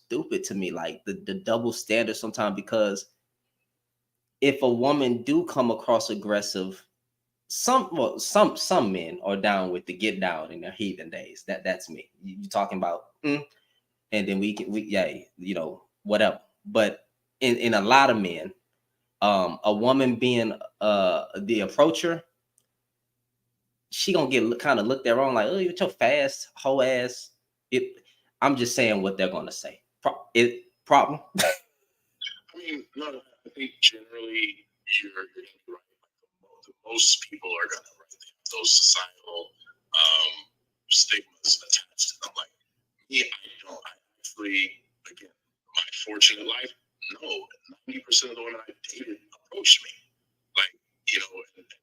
stupid to me, like the double standard sometimes, because if a woman do come across aggressive, some men are down with the get down in their heathen days. That's me. You talking about, and then we whatever. But in a lot of men, a woman being the approacher, she gonna get kind of looked at wrong, like, oh, you're your fast hoe ass. I'm just saying what they're gonna say. Problem. I mean, no, I think generally you're right. Most people are gonna, right? They have those societal stigmas attached to them. Like me, I don't. I actually, again, my fortunate life, no, 90% of the women I dated approached me. Like,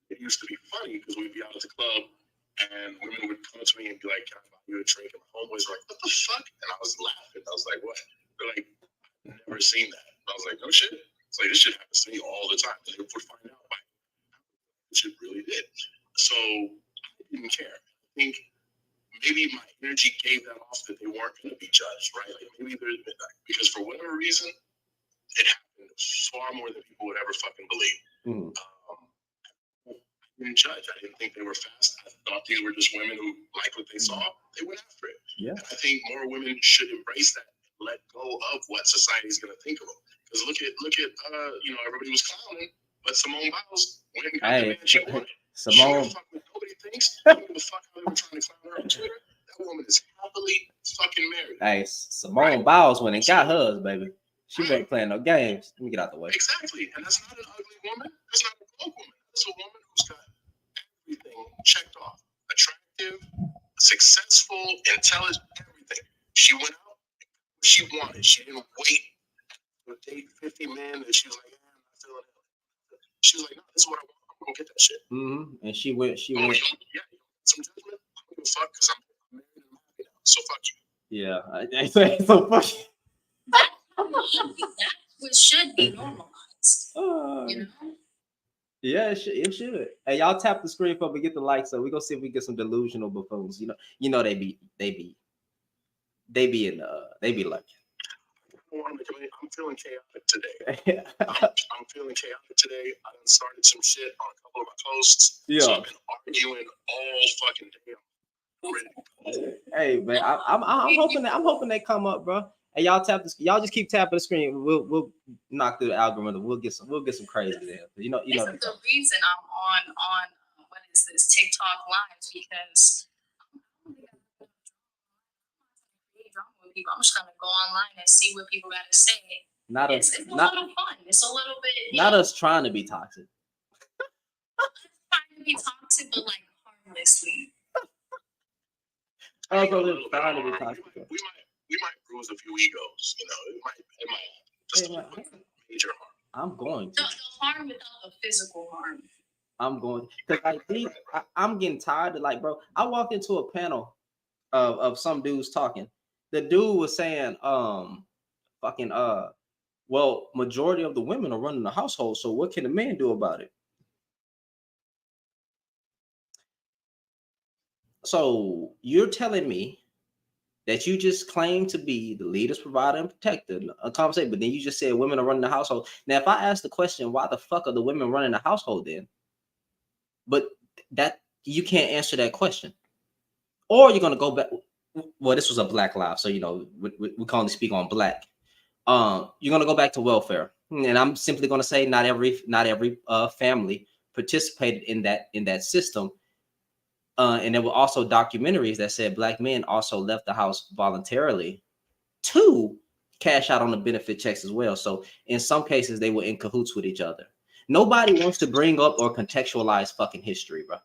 it used to be funny because we'd be out at the club and women would come to me and be like, "Can I buy you a drink?" And my homeboys were like, "What the fuck?" And I was laughing. I was like, "What?" They're like, "I've never seen that." And I was like, "No shit." It's like, this shit happens to me all the time. And they would find out why this shit really did. So I didn't care. I think maybe my energy gave that off that they weren't going to be judged, right? Like maybe there's because for whatever reason, it happened far more than people would ever fucking believe. I didn't judge. I didn't think they were fast. I thought these were just women who liked what they saw. They went after it. Yeah. And I think more women should embrace that and let go of what society is going to think of them. Because look at everybody was clowning, but Simone Biles went and got the man she wanted. Simone. Nobody thinks. I don't give a fuck how they were trying to clown her on Twitter. That woman is happily fucking married. Hey, Simone Biles went and got hers, baby. She wasn't playing no games. Let me get out the way. Exactly. And that's not an ugly woman. That's not a broke woman. That's a woman who's got everything checked off. Attractive, successful, intelligent, everything. She went out, she wanted. She didn't wait to date 50 men and she was like, I'm not feeling it. She was like, no, this is what I want. I'm gonna get that shit. And she went. Some judgment. I don't give a fuck because I'm married and I'm happy now. So fuck you. Yeah, I say so fuck you. That should be normalized. Yeah, it should. Hey, y'all tap the screen for me, get the likes up. We gonna see if we get some delusional buffoons. They be lucky. I'm feeling chaotic today. I'm feeling chaotic today. I done started some shit on a couple of my posts. Yeah. So I've been arguing all fucking day. Hey man, I'm hoping they come up, bro. Hey, y'all just keep tapping the screen. We'll knock through the algorithm. We'll get some crazy there. This is the reason I'm on what is this TikTok lives, because I'm just gonna go online and see what people gotta say. It's a little fun. It's a little bit. Not us trying to be toxic. Trying to be toxic, but like harmlessly. Trying to be toxic. We might bruise a few egos, It might major harm. I'm going to. The harm without the physical harm. I'm going because I'm getting tired of, like, bro. I walked into a panel of some dudes talking. The dude was saying, well, majority of the women are running the household, so what can the man do about it? So you're telling me that you just claim to be the leaders, provider, and protector, a conversation, but then you just said women are running the household. Now, if I ask the question, why the fuck are the women running the household then? But that you can't answer that question. Or you're gonna go back. Well, this was a Black Live, so we can only speak on Black. You're gonna go back to welfare, and I'm simply gonna say not every family participated in that system. And there were also documentaries that said Black men also left the house voluntarily to cash out on the benefit checks as well. So in some cases, they were in cahoots with each other. Nobody wants to bring up or contextualize fucking history, bro.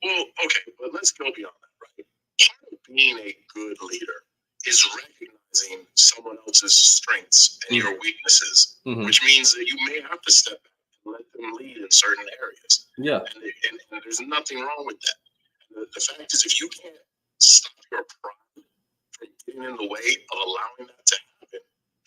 Well, okay, but let's go beyond that, right? Part of being a good leader is recognizing someone else's strengths and your weaknesses, which means that you may have to step back and let them lead in certain areas. Yeah. And there's nothing wrong with that. The fact is, if you can't stop your pride from getting in the way of allowing that to happen,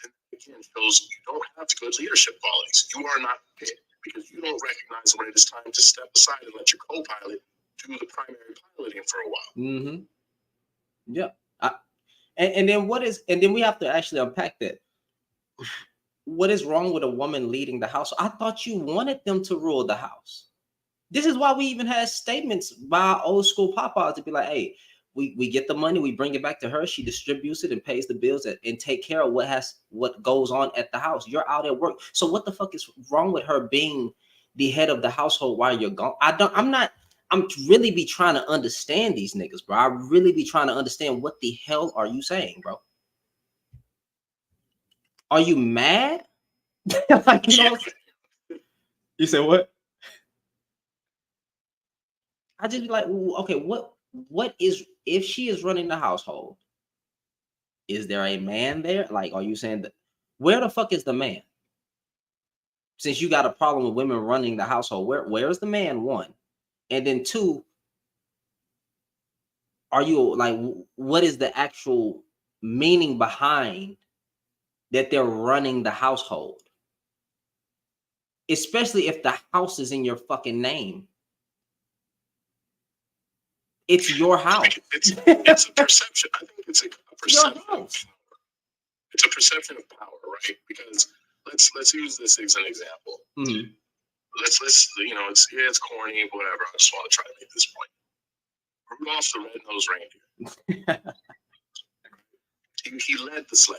then again shows you don't have good leadership qualities. You are not fit because you don't recognize when it is time to step aside and let your co-pilot do the primary piloting for a while. Yeah. And then and then we have to actually unpack that. What is wrong with a woman leading the house? I thought you wanted them to rule the house. This is why we even had statements by old school papas to be like, hey, we get the money, we bring it back to her, she distributes it and pays the bills and take care of what goes on at the house. You're out at work. So what the fuck is wrong with her being the head of the household while you're gone? I'm really be trying to understand these niggas, bro. I really be trying to understand what the hell are you saying, bro? Are you mad? Like, you know, you said what? I just be like, okay, what is, if she is running the household, is there a man there? Like, are you saying that, where the fuck is the man? Since you got a problem with women running the household, where's the man, one? And then two, are you like, what is the actual meaning behind that they're running the household? Especially if the house is in your fucking name. It's your house. It's a perception. I think it's a perception. It's a perception of power, right? Because let's use this as an example. Mm-hmm. Let's it's corny, whatever. I just want to try to make this point. Rudolph the Red-Nosed Reindeer. he led the sleigh,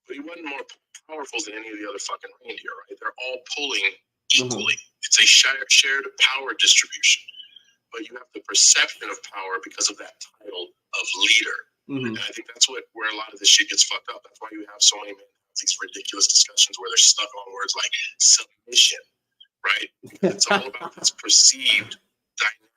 but he wasn't more powerful than any of the other fucking reindeer, right? They're all pulling equally. Mm-hmm. It's a shared power distribution, but you have the perception of power because of that title of leader. Mm-hmm. And I think that's where a lot of this shit gets fucked up. That's why you have so many men have these ridiculous discussions where they're stuck on words like submission, right? Because it's all about this perceived dynamic.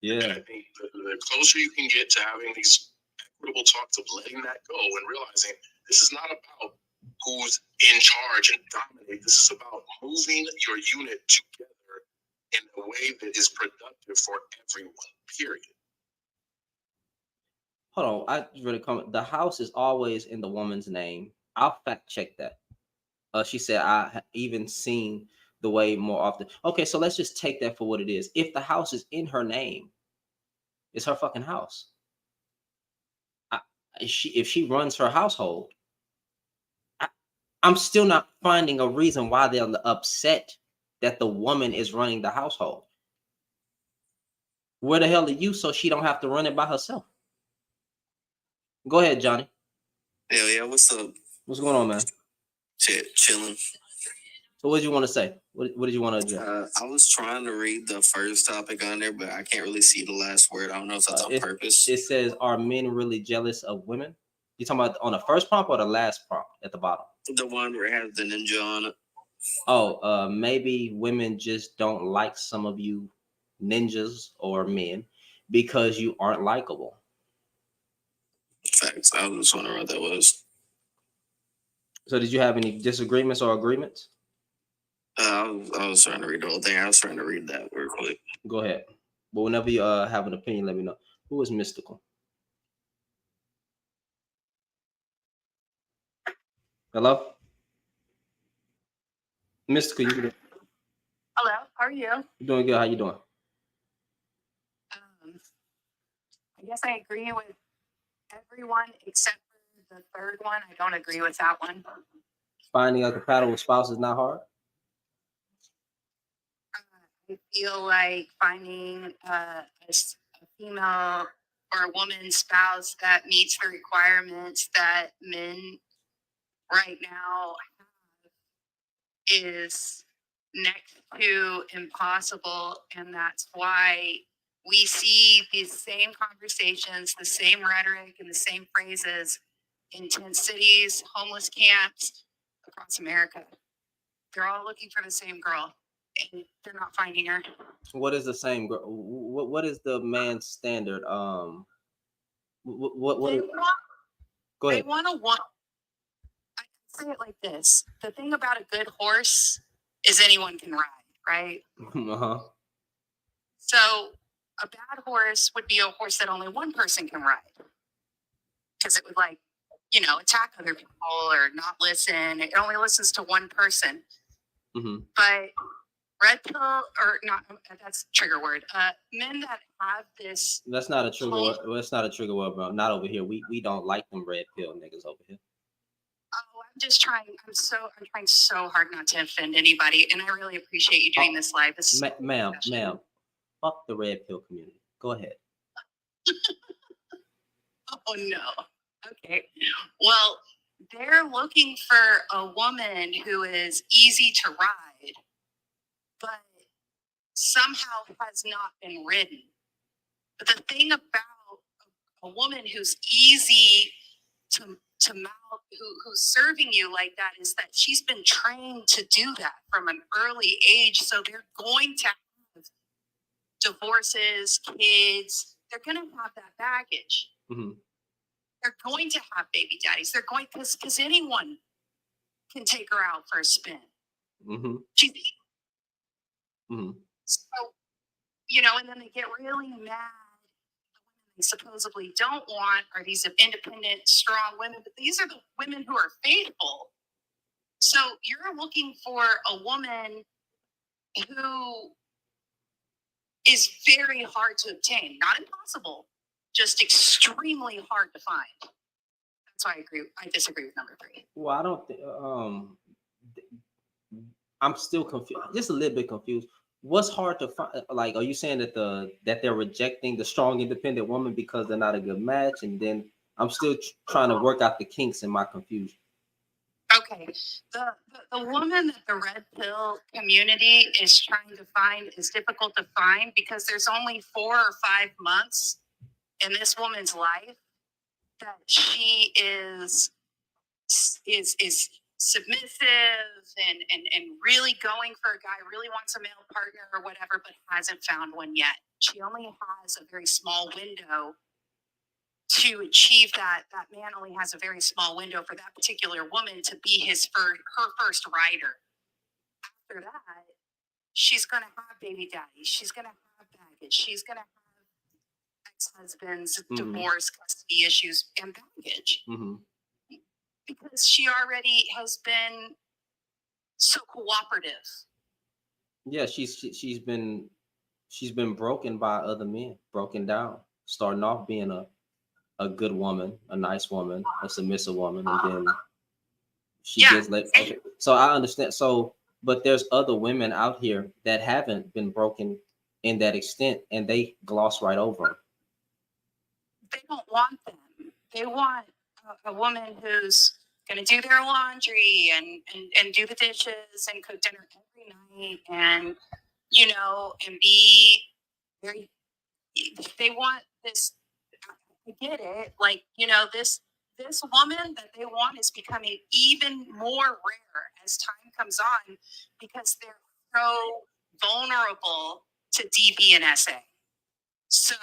Yeah. And I think the closer you can get to having these equitable talks of letting that go and realizing this is not about who's in charge and dominate. This is about moving your unit together in a way that is productive for everyone, period. Hold on, I really comment. The house is always in the woman's name. I'll fact check that. She said I have even seen the way more often. Okay, so let's just take that for what it is. If the house is in her name, it's her fucking house. If she runs her household, I'm still not finding a reason why they're upset that the woman is running the household. Where the hell are you so she don't have to run it by herself? Go ahead, Johnny. Hell yeah, what's up? What's going on, man? Shit, chilling. So what did you want to say? What did you want to do? I was trying to read the first topic on there, but I can't really see the last word. I don't know if that's on purpose. It says, are men really jealous of women? You talking about on the first prompt or the last prompt at the bottom? The one where it has the ninja on it. Oh, maybe women just don't like some of you ninjas or men because you aren't likable. Facts. I was just wondering what that was. So did you have any disagreements or agreements? I was trying to read the whole thing. I was trying to read that real quick. Go ahead. But whenever you have an opinion, let me know. Who is Mystical? Hello? Mystical, you doing? Hello, how are you? You doing good? How you doing? I guess I agree with everyone except for the third one. I don't agree with that one. Finding a compatible spouse is not hard? I feel like finding a female or a woman spouse that meets the requirements that men right now have is next to impossible, and that's why we see these same conversations, the same rhetoric, and the same phrases in tent cities, homeless camps across America. They're all looking for the same girl, and they're not finding her. What is the same girl? What is the man's standard? Go ahead. They want to want. I can say it like this: the thing about a good horse is anyone can ride, right? Uh-huh. So a bad horse would be a horse that only one person can ride, because it would attack other people or not listen. It only listens to one person. Mm-hmm. But red pill or not, that's trigger word. Men that have this. That's not a trigger word. Well, it's not a trigger word, bro. Not over here. We don't like them red pill niggas over here. Oh, I'm trying so hard not to offend anybody, and I really appreciate you doing this live. This is ma'am, fuck the red pill community. Go ahead. Oh no. Okay. Well, they're looking for a woman who is easy to ride, but somehow has not been ridden. But the thing about a woman who's easy to mouth, who's serving you like that, is that she's been trained to do that from an early age. So they're going to have divorces, kids. They're going to have that baggage. Mm-hmm. They're going to have baby daddies. They're going because anyone can take her out for a spin. Mm-hmm. Mm-hmm. So, and then they get really mad. They supposedly don't want are these independent, strong women, but these are the women who are faithful. So you're looking for a woman who is very hard to obtain, not impossible, just extremely hard to find. That's why I disagree with number 3. Well, I don't I'm still confused, just a little bit confused. What's hard to find? Like, are you saying that they're rejecting the strong, independent woman because they're not a good match? And then I'm still trying to work out the kinks in my confusion. Okay, the woman that the red pill community is trying to find is difficult to find because there's only 4 or 5 months in this woman's life that she is submissive and really going for a guy, really wants a male partner or whatever, but hasn't found one yet. She only has a very small window to achieve that. That man only has a very small window for that particular woman to be her first rider. After that, she's going to have baby daddies. She's going to have baggage. She's going to have ex-husbands, divorce, custody issues, and baggage. Mm-hmm. Because she already has been so cooperative. Yeah, she's been broken by other men, broken down, starting off being a good woman, a nice woman, a submissive woman, and then she gets let. Okay. So I understand. So, but there's other women out here that haven't been broken in that extent, and they gloss right over them. They don't want them. They want a woman who's going to do their laundry and do the dishes and cook dinner every night and be very. They want this. I get it. Like, this woman that they want is becoming even more rare as time comes on because they're so vulnerable to DV and SA. So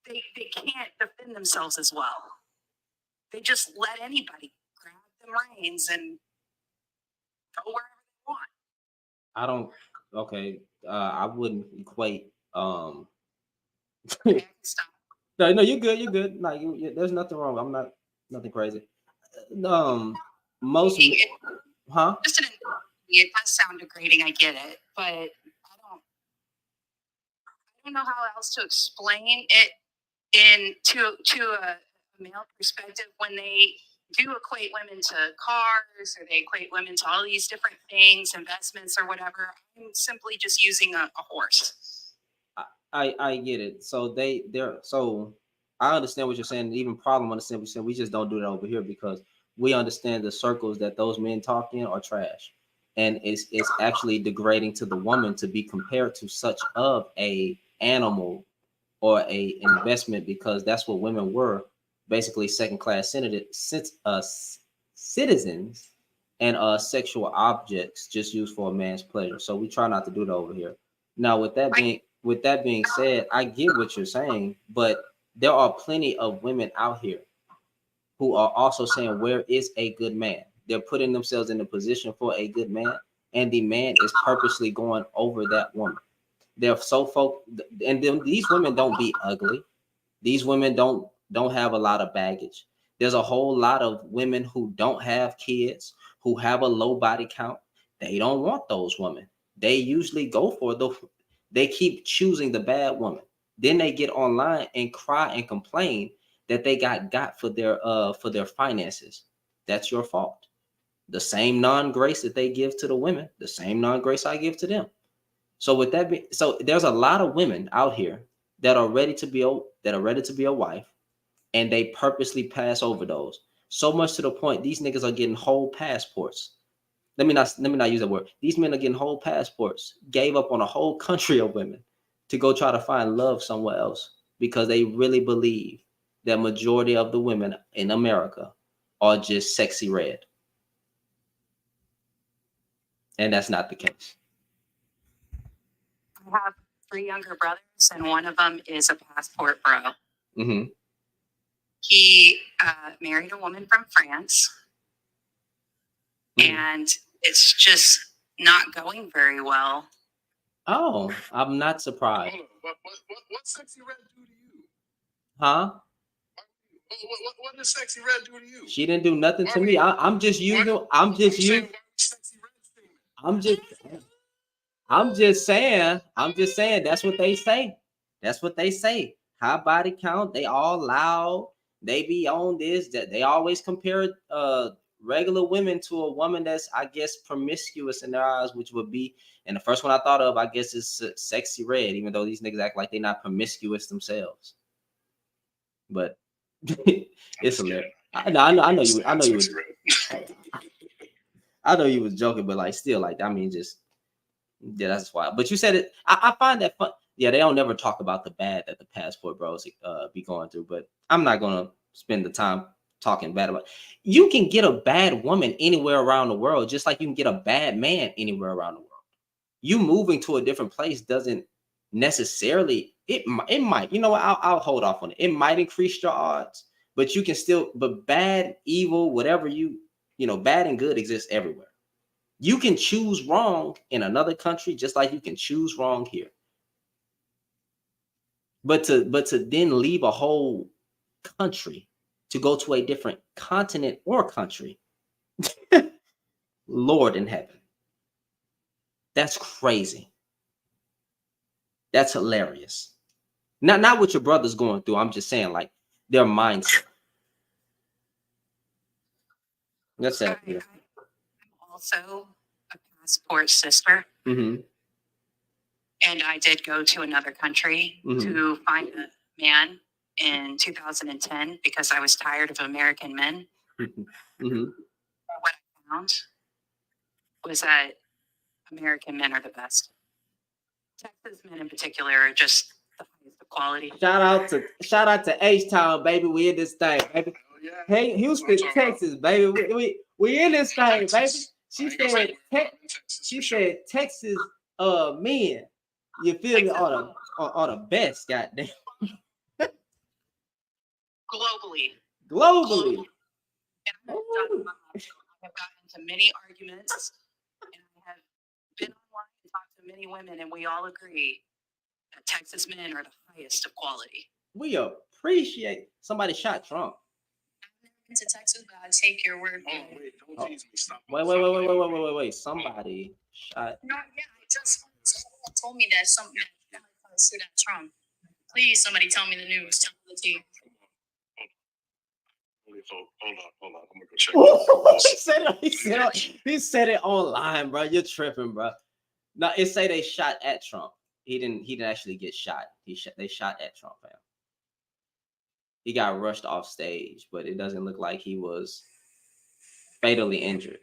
they can't defend themselves as well. They just let anybody grab the reins and go wherever they want. I don't. Okay, I wouldn't equate. Okay, stop. No, you're good. You're good. Like, there's nothing wrong. I'm not nothing crazy. Most, huh? It does sound degrading. I get it, but I don't know how else to explain it to a male perspective when they do equate women to cars or they equate women to all these different things, investments or whatever. I'm simply just using a horse. I get it. So so I understand what you're saying. Even problem understand what you're saying. We just don't do that over here because we understand the circles that those men talk in are trash. And it's actually degrading to the woman to be compared to such of a animal or a investment, because that's what women were, basically second-class citizens and sexual objects just used for a man's pleasure. So we try not to do that over here. Now, with that being said, I get what you're saying, but there are plenty of women out here who are also saying, where is a good man? They're putting themselves in a position for a good man, and the man is purposely going over that woman. They're so and these women don't be ugly. These women don't have a lot of baggage. There's a whole lot of women who don't have kids, who have a low body count. They don't want those women. they usually go for they keep choosing the bad woman. Then they get online and cry and complain that they got for their finances. That's your fault. The same non-grace that they give to the women, the same non-grace I give to them. So with that be, so there's a lot of women out here that are ready to be a wife, and they purposely pass over those. So much to the point these niggas are getting whole passports. Let me not use that word. These men are getting whole passports, gave up on a whole country of women to go try to find love somewhere else because they really believe that majority of the women in America are just sexy red. And that's not the case. I have 3 younger brothers, and one of them is a passport bro. Mm-hmm. He married a woman from France, and it's just not going very well. Oh, I'm not surprised. What sexy red do to you? Huh? What does sexy red do to you? She didn't do nothing to me. I'm just using. I'm just saying. That's what they say. That's what they say. High body count. They all loud. They be on this. That they always compare regular women to a woman that's, I guess, promiscuous in their eyes, which would be. And the first one I thought of, I guess, is sexy red. Even though these niggas act like they're not promiscuous themselves, but it's hilarious. I know you was joking, but like still, like I mean, just yeah, that's wild. But you said it. I find that fun. Yeah, they don't never talk about the bad that the passport bros be going through. But I'm not gonna spend the time talking bad about it. You can get a bad woman anywhere around the world, just like you can get a bad man anywhere around the world. You moving to a different place doesn't necessarily. It might. You know what? I'll hold off on it. It might increase your odds, but you can still. But bad, evil, whatever bad and good exists everywhere. You can choose wrong in another country just like you can choose wrong here. But to then leave a whole country to go to a different continent or country, Lord in heaven, that's crazy. That's hilarious. Not what your brother's going through. I'm just saying, like, their mindset. That's it. I'm also a passport sister. Mm-hmm. And I did go to another country to find a man in 2010 because I was tired of American men. Mm-hmm. What I found was that American men are the best. Texas men in particular are just the highest of quality. Shout out to H-Town, baby. We in this thing, baby. Yeah. Hey, Houston, Texas, baby. We in this thing, baby. She said Texas men. You feel me? Are the best, goddamn. Globally. And I've gotten into many arguments, and I have been online and talked to many women, and we all agree that Texas men are the highest of quality. We appreciate somebody shot Trump. To Texas, but I'll take your word. Oh, wait, don't tease me. Stop. Wait. Somebody shot. No, yeah, I just someone told me that something shoot at Trump. Please, somebody tell me the news. Tell me the tea. Hold on. I'm gonna go check. He said it online, bro. You're tripping, bro. No, it say they shot at Trump. He didn't actually get shot. They shot at Trump, fam. He got rushed off stage, but it doesn't look like he was fatally injured.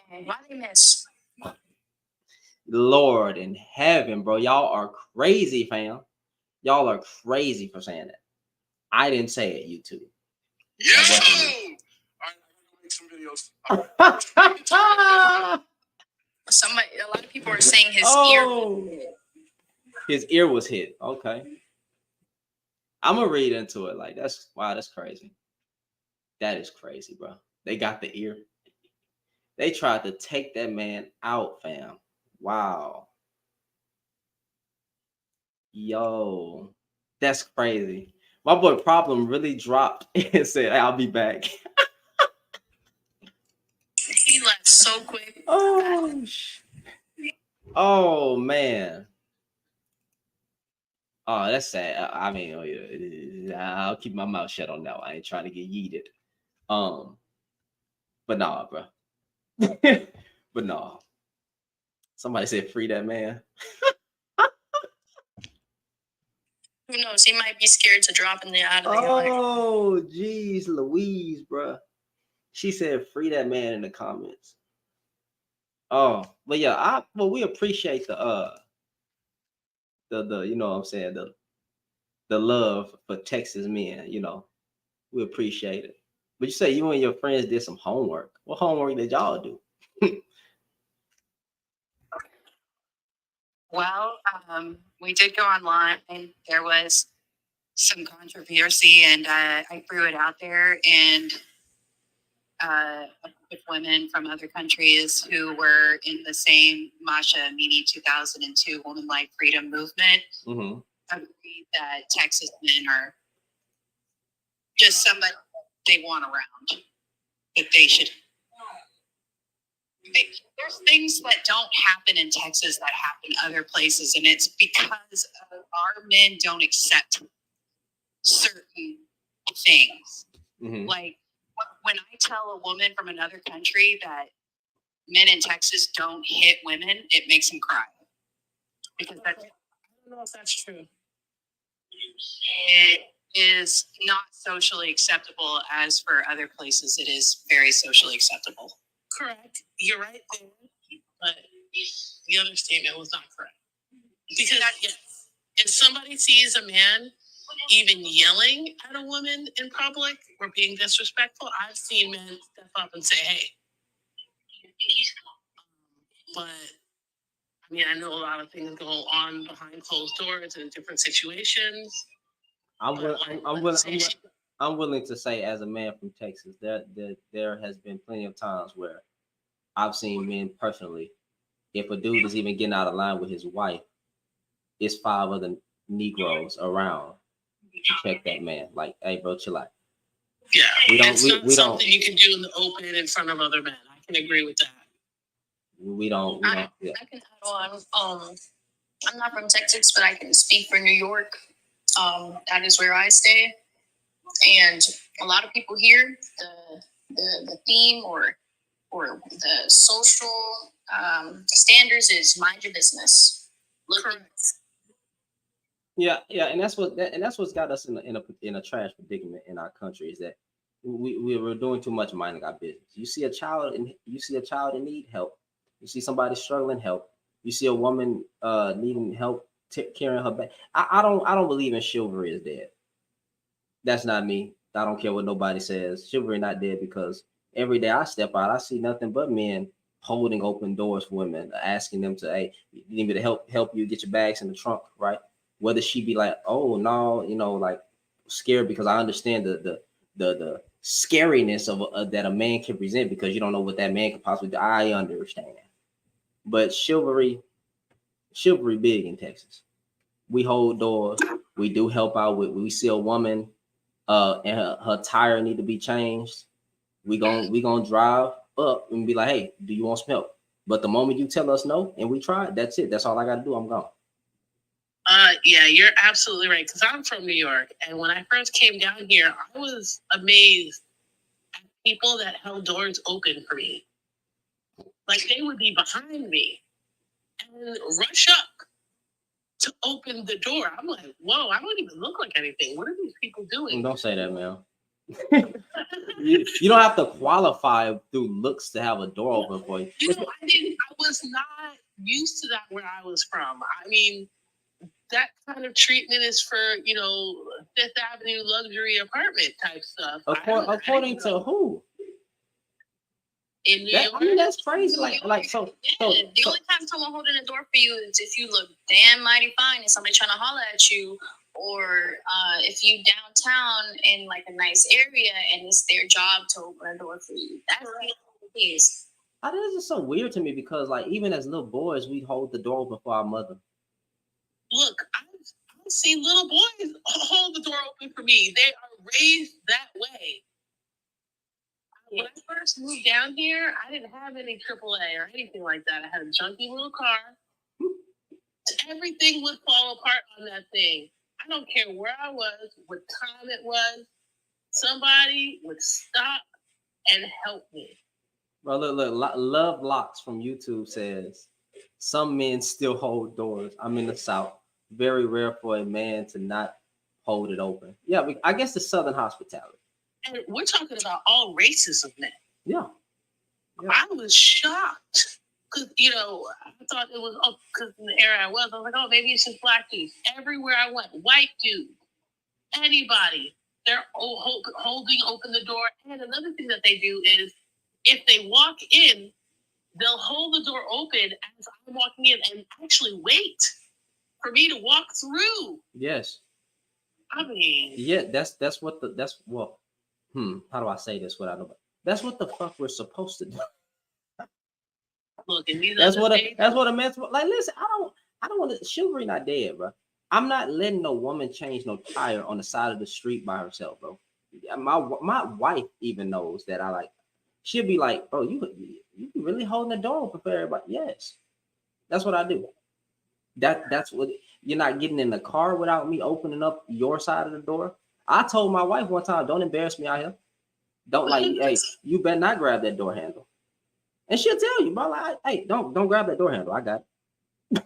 Why they miss? Lord in heaven, bro. Y'all are crazy, fam. Y'all are crazy for saying that. I didn't say it, you two. Yeah. All right, I'm gonna make some videos. A lot of people are saying his ear. His ear was hit. Okay. I'm gonna read into it. Like that's crazy. That is crazy, bro. They got the ear. They tried to take that man out, fam. Wow. Yo, that's crazy. My boy Problem really dropped and said, "I'll be back." He left so quick. Oh, Oh man. Oh, that's sad. I mean, oh, yeah, I'll keep my mouth shut on that one. I ain't trying to get yeeted. But nah, bro. But nah. Somebody said free that man. Who knows? He might be scared to drop in the out of the yard. Oh, geez, Louise, bro. She said free that man in the comments. Oh, but yeah, we appreciate the you know what I'm saying, the love for Texas men, you know. We appreciate it. But you say you and your friends did some homework. What homework did y'all do? Well, we did go online and there was some controversy and I threw it out there and with women from other countries who were in the same Masha Amini 2002 Woman Life Freedom movement agreed that Texas men are just somebody they want around, that they should. There's things that don't happen in Texas that happen other places, and it's because our men don't accept certain things. Like when I tell a woman from another country that men in Texas don't hit women, it makes them cry. Because that's, I don't know if that's true. It is not socially acceptable as for other places. It is very socially acceptable. Correct. You're right there. But the other statement was not correct. Because yes, if somebody sees a man even yelling at a woman in public or being disrespectful, I've seen men step up and say, hey. But I mean, I know a lot of things go on behind closed doors in different situations. I'm willing to say, as a man from Texas, that there has been plenty of times where I've seen men personally, if a dude is even getting out of line with his wife, it's 5 other Negroes around to check that man. Like, hey, bro, chill out. Yeah, it's not something you can do in the open in front of other men. I can agree with that. We don't. Yeah. I can add on. I'm not from Texas, but I can speak for New York. That is where I stay, and a lot of people here, the theme or the social standards is mind your business. Correct. Yeah, and that's what's got us in a trash predicament in our country, is that we're doing too much minding our business. You see a child in need, help. You see somebody struggling, help. You see a woman needing help carrying her back. I don't believe in chivalry is dead. That's not me. I don't care what nobody says. Chivalry not dead, because every day I step out, I see nothing but men holding open doors for women, asking them to, hey, you need me to help you get your bags in the trunk, right? Whether she be like, oh no, you know, like scared, because I understand the scariness of that a man can present, because you don't know what that man could possibly do. I understand, but chivalry big in Texas. We hold doors. We do help out with. We see a woman, and her tire need to be changed. We gonna drive up and be like, hey, do you want some help? But the moment you tell us no and we try, that's it. That's all I got to do. I'm gone. Yeah, you're absolutely right. Because I'm from New York, and when I first came down here, I was amazed at people that held doors open for me. Like, they would be behind me and rush up to open the door. I'm like, whoa, I don't even look like anything. What are these people doing? Don't say that, man. you don't have to qualify through looks to have a door open for you. You know, I was not used to that where I was from. I mean, that kind of treatment is for, you know, Fifth Avenue luxury apartment type stuff. According to who? In New York. I mean, that's crazy. The only time someone holding a door for you is if you look damn mighty fine and somebody trying to holler at you, or if you downtown in like a nice area and it's their job to open a door for you. That's the case. That is just so weird to me, because like even as little boys, we hold the door open for our mother. Look, I've seen little boys hold the door open for me. They are raised that way. When I first moved down here, I didn't have any AAA or anything like that. I had a junky little car. everything would fall apart on that thing. I don't care where I was, what time it was. Somebody would stop and help me. Bro, look. Love Locks from YouTube says some men still hold doors. I'm in the South. Very rare for a man to not hold it open. Yeah, I guess the Southern hospitality. And we're talking about all races of men. Yeah. I was shocked because, I thought it was, because in the era I was like, oh, maybe it's just black dudes. Everywhere I went, white dudes, anybody, they're holding open the door. And another thing that they do is if they walk in, they'll hold the door open as I'm walking in and actually wait for me to walk through. Yes. I mean, yeah, how do I say this without nobody? That's what the fuck we're supposed to do. Look, that's what a man's like. Listen, I don't want to. Chivalry not dead, bro. I'm not letting no woman change no tire on the side of the street by herself, bro. My wife even knows that I like. She'll be like, bro, you really holding the door open for everybody? Yes, that's what I do. That's what you're not getting in the car without me opening up your side of the door. I told my wife one time, don't embarrass me out here. Don't hey, you better not grab that door handle. And she'll tell you, bro, like, hey, don't grab that door handle. I got it.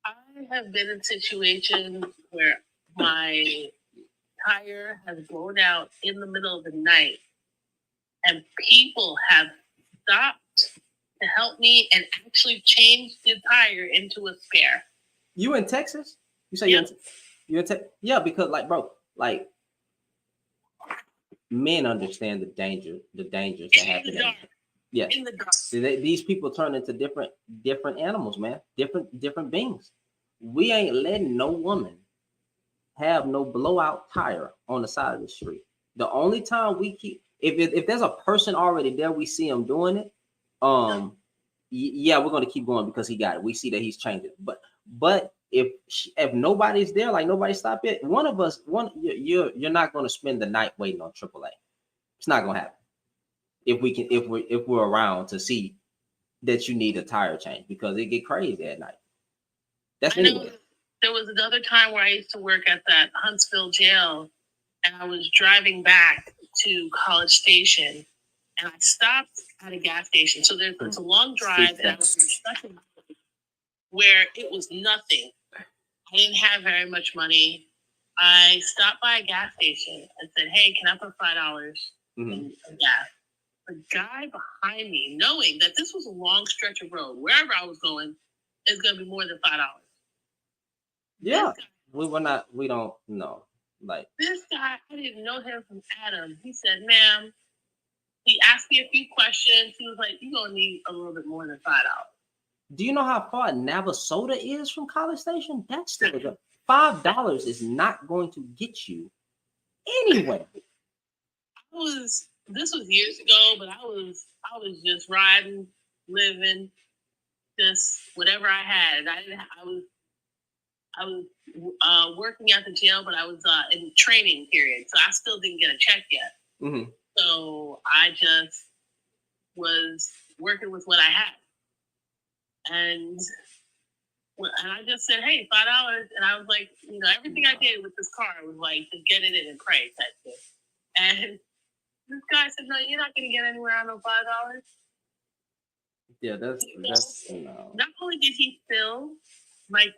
I have been in situations where my tire has blown out in the middle of the night, and people have stopped to help me and actually change the tire into a spare. You in Texas? You say Yep. you're in Texas? Yeah, because bro, men understand the dangers that happen. Yeah, in the dark. These people turn into different animals, man. Different beings. We ain't letting no woman have no blowout tire on the side of the street. The only time we keep if there's a person already there, we see him doing it. Yeah, we're gonna keep going because he got it. We see that he's changing. But if nobody's there, like nobody stopped it, you're not gonna spend the night waiting on AAA. It's not gonna happen. If we're around to see that you need a tire change because it get crazy at night. That's anyway. There was another time where I used to work at that Huntsville jail, and I was driving back to College Station, and I stopped at a gas station. So there's a long drive, and I was stuck in where it was nothing. I didn't have very much money. I stopped by a gas station and said, "Hey, can I put $5 in gas?" The guy behind me, knowing that this was a long stretch of road, wherever I was going, is going to be more than $5. Yeah, we don't know. Like this guy, I didn't know him from Adam. He said, "Ma'am," he asked me a few questions. He was like, "You're going to need a little bit more than $5." Do you know how far Navasota is from College Station? That's still good. $5 is not going to get you anywhere. This was years ago, but I was just riding, living, just whatever I had. I was working at the jail, but I was in training period, so I still didn't get a check yet. Mm-hmm. So I just was working with what I had, and I just said, "Hey, $5," and I was like, everything I did with this car was like to get it in and pray type thing. And this guy said, "No, you're not going to get anywhere on no $5." Yeah, that's no. Not only did he fill my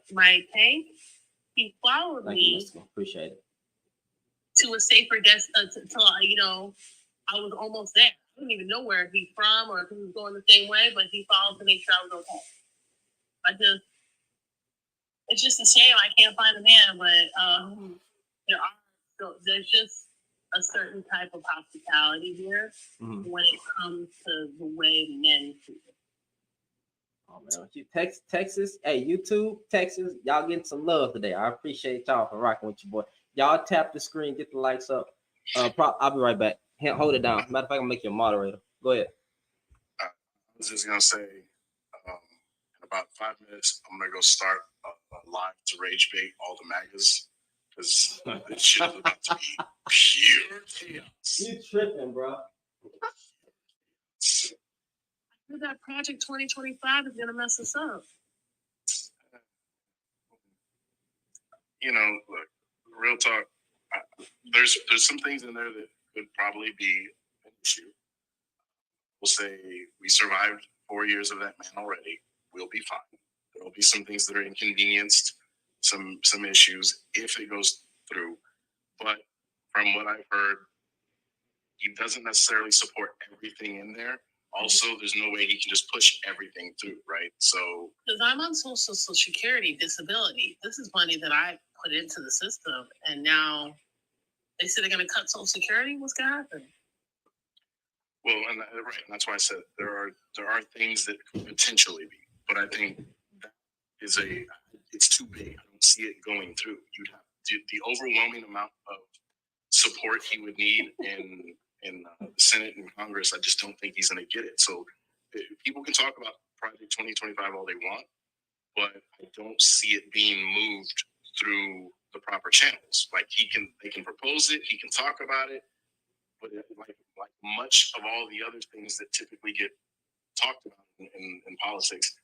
tank, he followed me. Appreciate it. To a safer destination until I was almost there. I didn't even know where he's from or if he was going the same way, but he followed to make sure I was okay. It's just a shame I can't find a man, but there's just a certain type of hospitality here when it comes to the way men treat it. Oh man, you Texas, hey, YouTube, Texas, y'all getting some love today. I appreciate y'all for rocking with your boy. Y'all tap the screen, get the lights up. I'll be right back. Hold it down. Matter of fact, I'm gonna make you a moderator. Go ahead. I was just gonna say, in about 5 minutes, I'm gonna go start a live to rage bait all the MAGAs because this shit is about to be pure chaos. You tripping, bro? That Project 2025 is gonna mess us up. you know, look, real talk. There's some things in there that could probably be an issue. We'll say we survived 4 years of that man already. We'll be fine. There will be some things that are inconvenienced, some issues if it goes through. But from what I've heard, he doesn't necessarily support everything in there. Also, there's no way he can just push everything through, right? So, Because I'm on Social Security disability. This is money that I put into the system, and now they say they're going to cut Social Security. What's going to happen? well, and right, and that's why I said there are things that could potentially be, but I think that is it's too big. I don't see it going through. You'd have the overwhelming amount of support he would need in the Senate and Congress. I just don't think he's going to get it. So people can talk about Project 2025 all they want, but I don't see it being moved through the proper channels. Like they can propose it, he can talk about it, but like much of all the other things that typically get talked about in politics,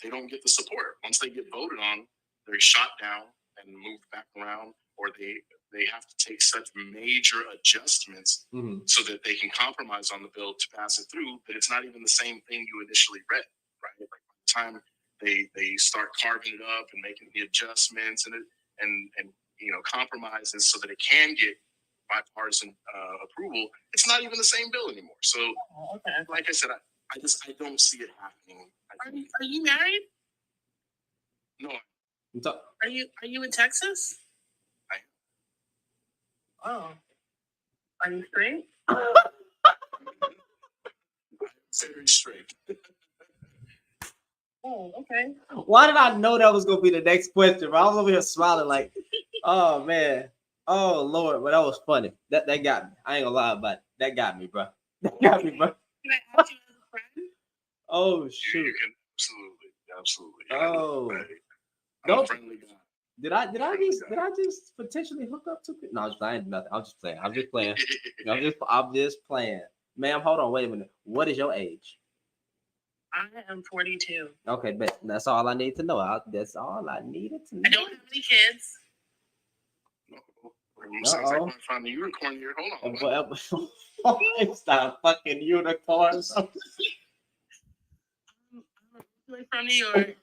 they don't get the support. Once they get voted on, they're shot down and moved back around, or they have to take such major adjustments so that they can compromise on the bill to pass it through, that it's not even the same thing you initially read, right? Like by the time they start carving it up and making the adjustments and you know, compromises so that it can get bipartisan approval, it's not even the same bill anymore. So, like I said, I don't see it happening. Are you married? No. Are you in Texas? I am. Oh, are you straight? Very straight. Oh, okay. Why did I know that was gonna be the next question? Bro? I was over here smiling like, oh man, oh Lord, but that was funny. That got me. I ain't gonna lie about it. That got me, bro. That got me, bro. Can I ask you as a friend? Oh shoot. You can absolutely. Oh. I'm Don't- a friendly guy. Did I just potentially hook up to it? No, I ain't nothing. I'm just playing. I'm just playing. Ma'am, hold on, wait a minute. What is your age? I am 42. Okay, but that's all I need to know. That's all I needed to know. I don't have any kids. Sounds like I found a unicorn here. Hold on. Stop fucking unicorns. I'm originally from New York.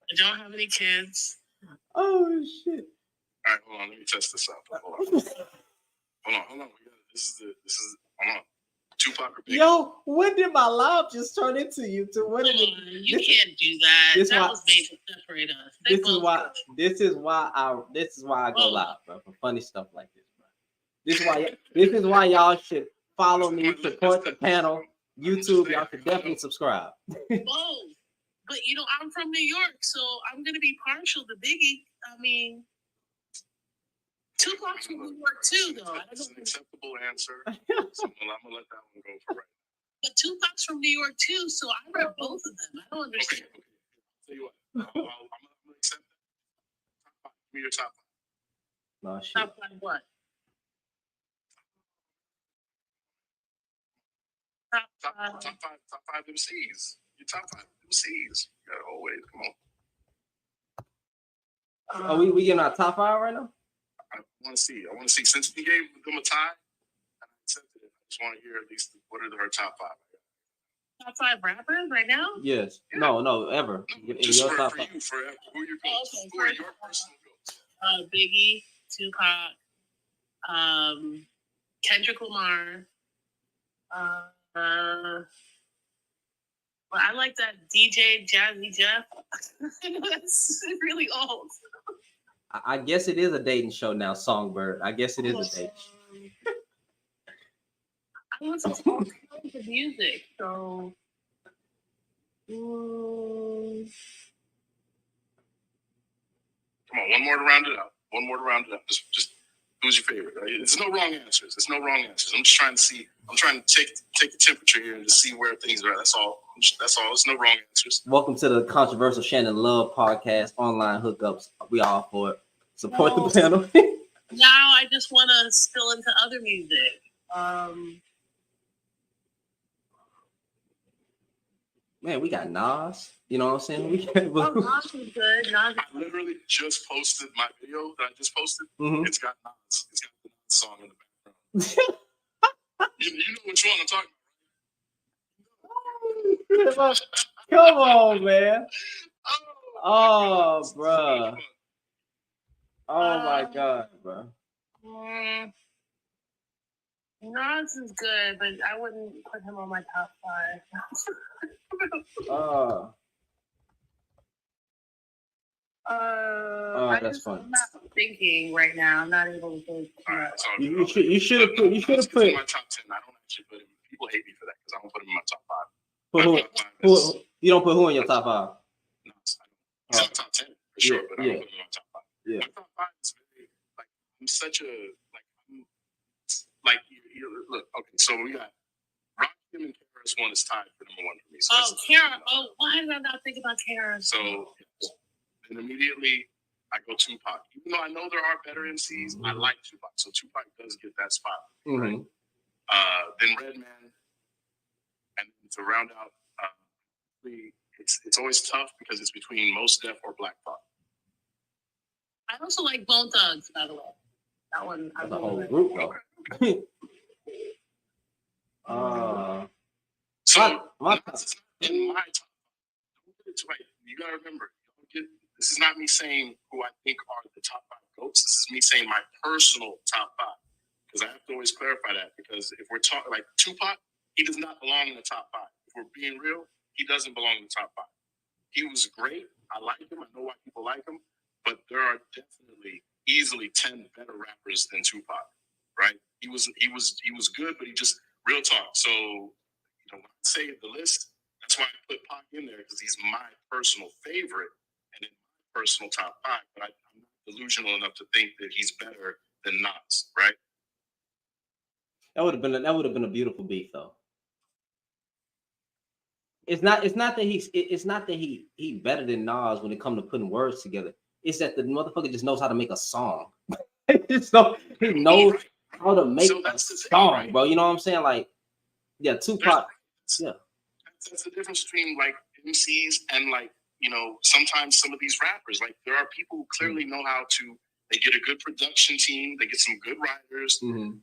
I don't have any kids. Oh shit. All right, hold on. Let me test this out. Hold on. This is hold on. Tupac or Biggie? Yo, when did my life just turn into YouTube? What did You can't do that. That was made to separate us. This is why I go live, bro, for funny stuff like this, bro. This is why y'all should follow me, support the panel. YouTube, y'all should definitely subscribe. Whoa. But you know, I'm from New York, so I'm gonna be partial to Biggie. I mean, Tupac's from New York too, though. That's an acceptable answer. So I'm gonna let that one go for right now. But Tupac's from New York too, so I read both of them. I don't understand. Okay. Tell you what, I'm gonna accept that. Give me your top 5. No shit. Top 5 what? Top 5 MCs. Your top 5 MCs. You gotta always come on. Are we getting our top 5 right now? I want to see. Since we gave them a tie, I accepted it. I just want to hear at least what are her top 5. Top 5 rappers right now? Yes. Yeah. No, ever. No, just your for top you, 5. forever. Who are your goals? Okay, Who are your personal goals? Biggie, Tupac, Kendrick Lamar. Well, I like that DJ Jazzy Jeff. That's really old. I guess it is a dating show now, Songbird. I guess it is a dating show. I want some all kinds of music, so. Come on, one more to round it up. Just who's your favorite? Right? There's no wrong answers. I'm just trying to see. I'm trying to take the temperature here and to see where things are. That's all. There's no wrong answers. Welcome to the Controversial Shannon Love podcast, online hookups. We all for it. Support the panel. Now I just want to spill into other music. Man, we got Nas. You know what I'm saying? We got, Nas is good. Nas. I literally just posted my video that I just posted. Mhm. It's got Nas. It's got the Nas song in the background. you know which one I'm talking about. Come on, man. Oh, Oh, bruh. Oh my God, bro. Nas is good, but I wouldn't put him on my top 5. That's funny. I'm not thinking right now. I'm not able to think. You should have put. in my top 10. I don't actually put him. People hate me for that because I don't put him in my top 5. Who you don't put who in your top 5? No, he's in my top 10 for sure, but I don't put him in my top 5. Yeah. My top 5 is very like I'm such a like you look. Okay, so we got Rakim and KRS-One is tied for number 1 for me. So Kara. Oh, why did I not think about Kara? So then immediately I go Tupac. Even though I know there are better MCs, I like Tupac. So Tupac does get that spot. Right? Then Redman, and to round out, it's always tough because it's between Mos Def or Black Thought. I also like Bone Thugs, by the way. That one. That's a whole group, though. So that's in my top. You gotta remember, this is not me saying who I think are the top 5 GOATs. This is me saying my personal top 5. Because I have to always clarify that. Because if we're talking like Tupac, he does not belong in the top 5. If we're being real, he doesn't belong in the top 5. He was great. I like him. I know why people like him. But there are definitely easily 10 better rappers than Tupac. Right? He was good, but he just real talk. So when I say the list, that's why I put Pac in there because he's my personal favorite and in my personal top 5. But I'm not delusional enough to think that he's better than Nas, right? That would have been a beautiful beat, though. It's not that he better than Nas when it comes to putting words together. It's that the motherfucker just knows how to make a song. He knows how to make a song, right? Bro. You know what I'm saying? Like, yeah, Tupac. Yeah. That's the difference between like MCs and like, sometimes some of these rappers, like there are people who clearly know how to, they get a good production team, they get some good writers,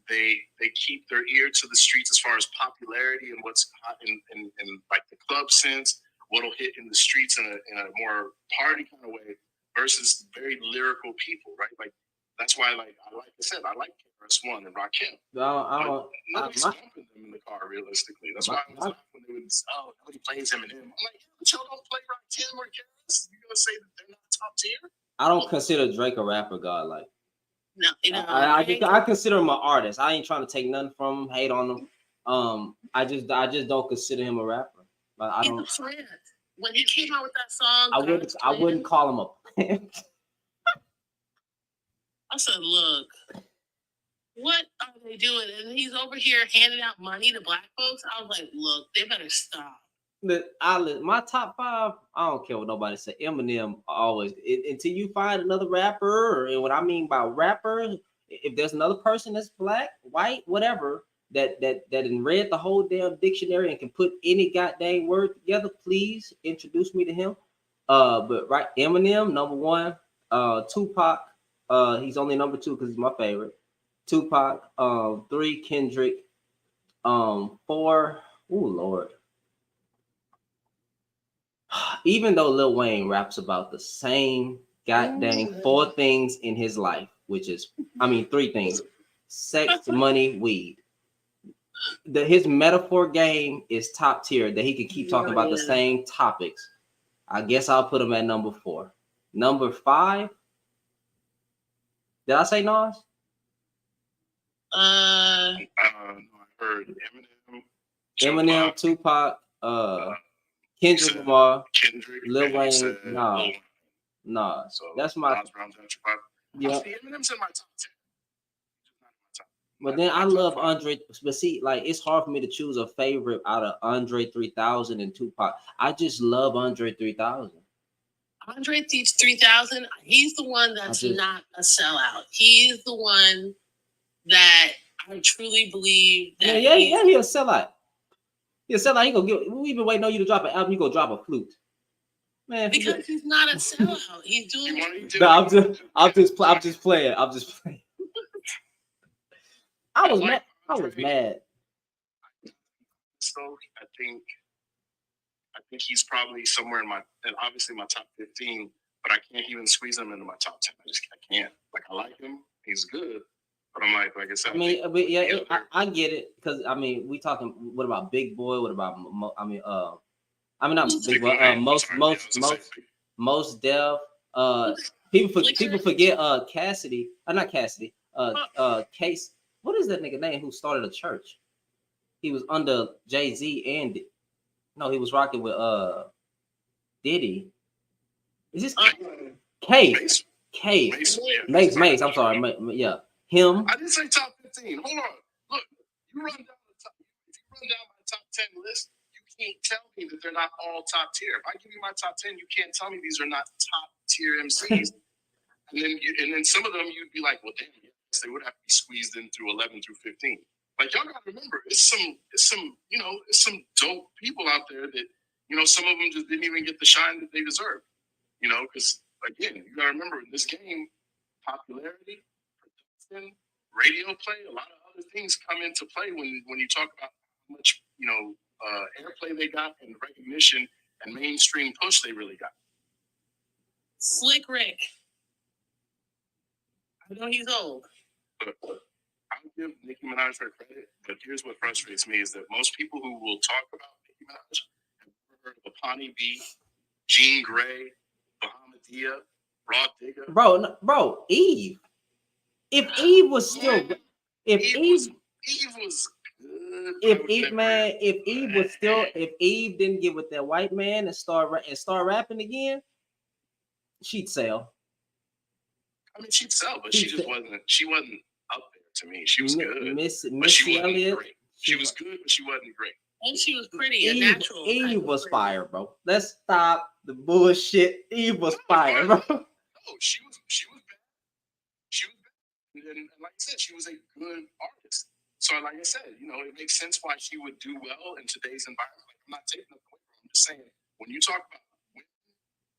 they keep their ear to the streets as far as popularity and what's hot in like the club sense, what'll hit in the streets in a more party kind of way versus very lyrical people, right? Like that's why like I said, I like KRS-One and Rakim. Nobody's bumping them in the car realistically. That's why I was like when they would nobody plays Eminem. I'm like, but y'all don't play Rakim or KRS. You gonna say that they're not top tier? I don't consider Drake a rapper god. Like, no, I consider him an artist. I ain't trying to take nothing from him, hate on him. I just don't consider him a rapper. But I don't. When he came out with that song, I wouldn't call him a plant. I said, look, what are they doing? And he's over here handing out money to black folks. I was like, look, they better stop. My top 5, I don't care what nobody say. Eminem always until you find another rapper, and what I mean by rapper, if there's another person that's black, white, whatever, that read the whole damn dictionary and can put any goddamn word together, please introduce me to him. But right, Eminem number 1, Tupac, he's only number 2 because he's my favorite. Tupac, 3 Kendrick, 4, oh Lord. Even though Lil Wayne raps about the same goddamn 4 things in his life, which is, 3 things: sex, money, weed. His metaphor game is top tier, that he can keep talking about the same topics. I guess I'll put him at number 4. Number 5. Did I say Nas? I heard Eminem, Tupac, Kendrick Lamar, Lil Wayne, Nas. So that's my. Yeah. Eminem's in my top 10. But then I love Andre. But see, like it's hard for me to choose a favorite out of Andre 3000 and Tupac. I just love Andre 3000. Andre 3000. He's the one that's not a sellout. He's the one that I truly believe that. Yeah, he'll sell out. Yeah, sound like he gonna give. We've been waiting on you to drop an album. You gonna drop a flute, man? Because he's not a sellout. He's doing. No, I'm just playing. I'm just playing. I was mad. So I think he's probably somewhere in obviously my top 15, but I can't even squeeze him into my top 10. I can't. Like, I like him. He's good. But I'm like I said. I mean, but yeah, I get it. Because, I mean, we talking, what about Big Boy? What about, not Big Boy. Most Def. People forget Cassidy. Not Cassidy. Case. What is that nigga name who started a church? He was under Jay-Z and he was rocking with Diddy. Is this Case? Mace. I'm sorry. Yeah. Him. I didn't say top 15. Hold on. Look, you run down my top 10 list, you can't tell me that they're not all top tier. If I give you my top 10, you can't tell me these are not top tier MCs. and then some of them you'd be like, well, damn, yes, they would have to be squeezed in through 11 through 15. Like, y'all gotta remember, it's some dope people out there that, some of them just didn't even get the shine that they deserve. Because again, you gotta remember in this game, popularity, production, radio play, a lot of other things come into play when you talk about how much airplay they got and recognition and mainstream push they really got. Slick Rick. I know he's old. But I'll give Nicki Minaj her credit, but here's what frustrates me is that most people who will talk about Nicki Minaj have never heard of Apani B, Jean Grey, Bahamadia, Raw Digger. Bro, Eve. If Eve was still, if Eve didn't get with that white man and start rapping again, she'd sell. I mean, she'd sell, but she wasn't up there to me. She was good. Missy Elliott. She was good, but she wasn't great. And she was pretty and natural. Eve was fire, bro. Let's stop the bullshit. Eve was fire, bro. No, she was bad. She was bad. And like I said, she was a good artist. So like I said, it makes sense why she would do well in today's environment. Like, I'm not taking it away from her. I'm just saying, when you talk about women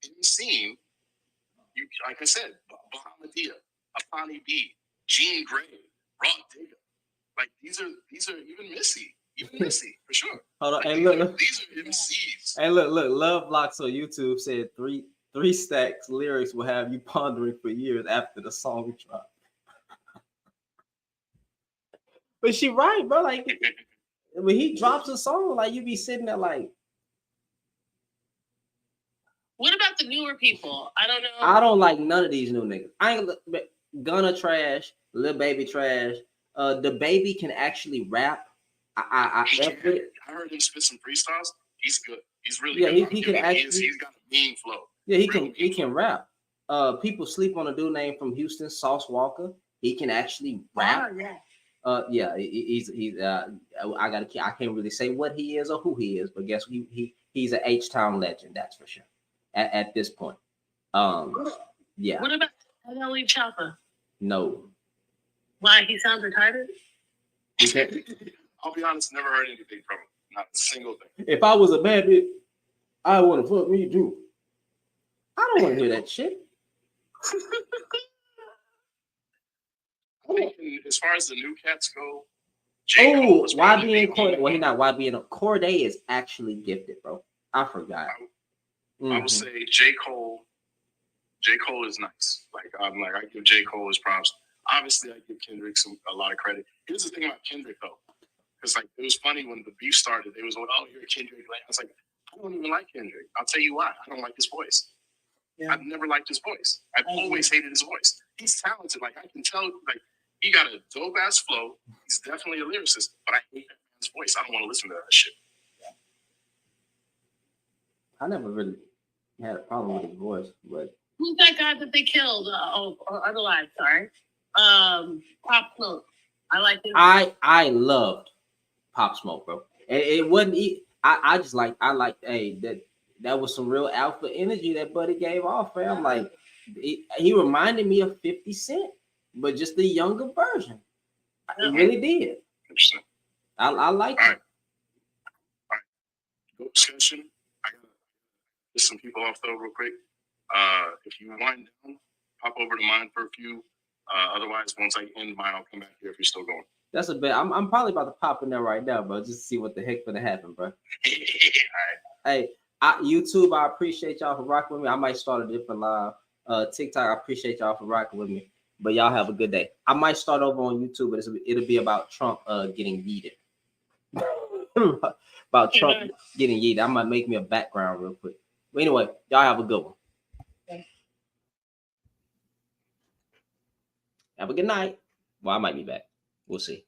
in the scene, like I said, Bahamadia, Apani B, Jean Grey, Raw Digger. Like, these are even Missy for sure. Hold on, and look, these are MCs. And look, Love Blocks on YouTube said three stacks lyrics will have you pondering for years after the song drop. But she right, bro. Like, when he drops a song, like, you be sitting there like. What about the newer people? I don't know. I don't like none of these new niggas. I ain't Gunna trash, Lil Baby trash. The Baby can actually rap. I heard him spit some freestyles. He's good. He's really good. Yeah, he can actually. He's got a mean flow. Yeah, he can rap. People sleep on a dude named from Houston, Sauce Walker. He can actually rap. Oh, yeah. He's I can't really say what he is or who he is, but guess he's an H-Town legend, that's for sure. At this point. Yeah. What about NLE Choppa? No. Why? He sounds retarded? I'll be honest, never heard anything from him. Not a single thing. If I was a bad bitch, I want to fuck me too. I don't want to hear that shit. I think as far as the new cats go, YB and Corday. Well, he's not YB and Corday is actually gifted, bro. I forgot. I will say J. Cole. J. Cole is nice. I give J. Cole his props. Obviously, I give Kendrick a lot of credit. Here's the thing about Kendrick though, because it was funny when the beef started. They was like, "Oh, you're a Kendrick." I was like, I don't even like Kendrick. I'll tell you why. I don't like his voice. Yeah. I've never liked his voice. I've always hated his voice. He's talented. I can tell. He got a dope ass flow. He's definitely a lyricist, but I hate that man's voice. I don't want to listen to that shit. I never really had a problem with his voice, but who's that guy that they killed? Otherwise, sorry. Pop Smoke. I like him. I loved Pop Smoke, bro. It wasn't. I just like. That was some real alpha energy that buddy gave off, fam. Like he reminded me of 50 Cent, but just the younger version. It really did. Interesting. I like it. All right. discussion. I gotta get some people off though real quick. If you wind down, pop over to mine for a few. Otherwise, once I end mine, I'll come back here if you're still going. That's a bit. I'm probably about to pop in there right now, bro, just to see what the heck gonna happen, bro. All right. Hey, YouTube, I appreciate y'all for rocking with me. I might start a different live. TikTok, I appreciate y'all for rocking with me. But y'all have a good day. I might start over on YouTube, but it'll be about Trump getting yeeted. About Trump getting yeeted. I might make me a background real quick. But anyway, y'all have a good one. Have a good night. Well, I might be back. We'll see.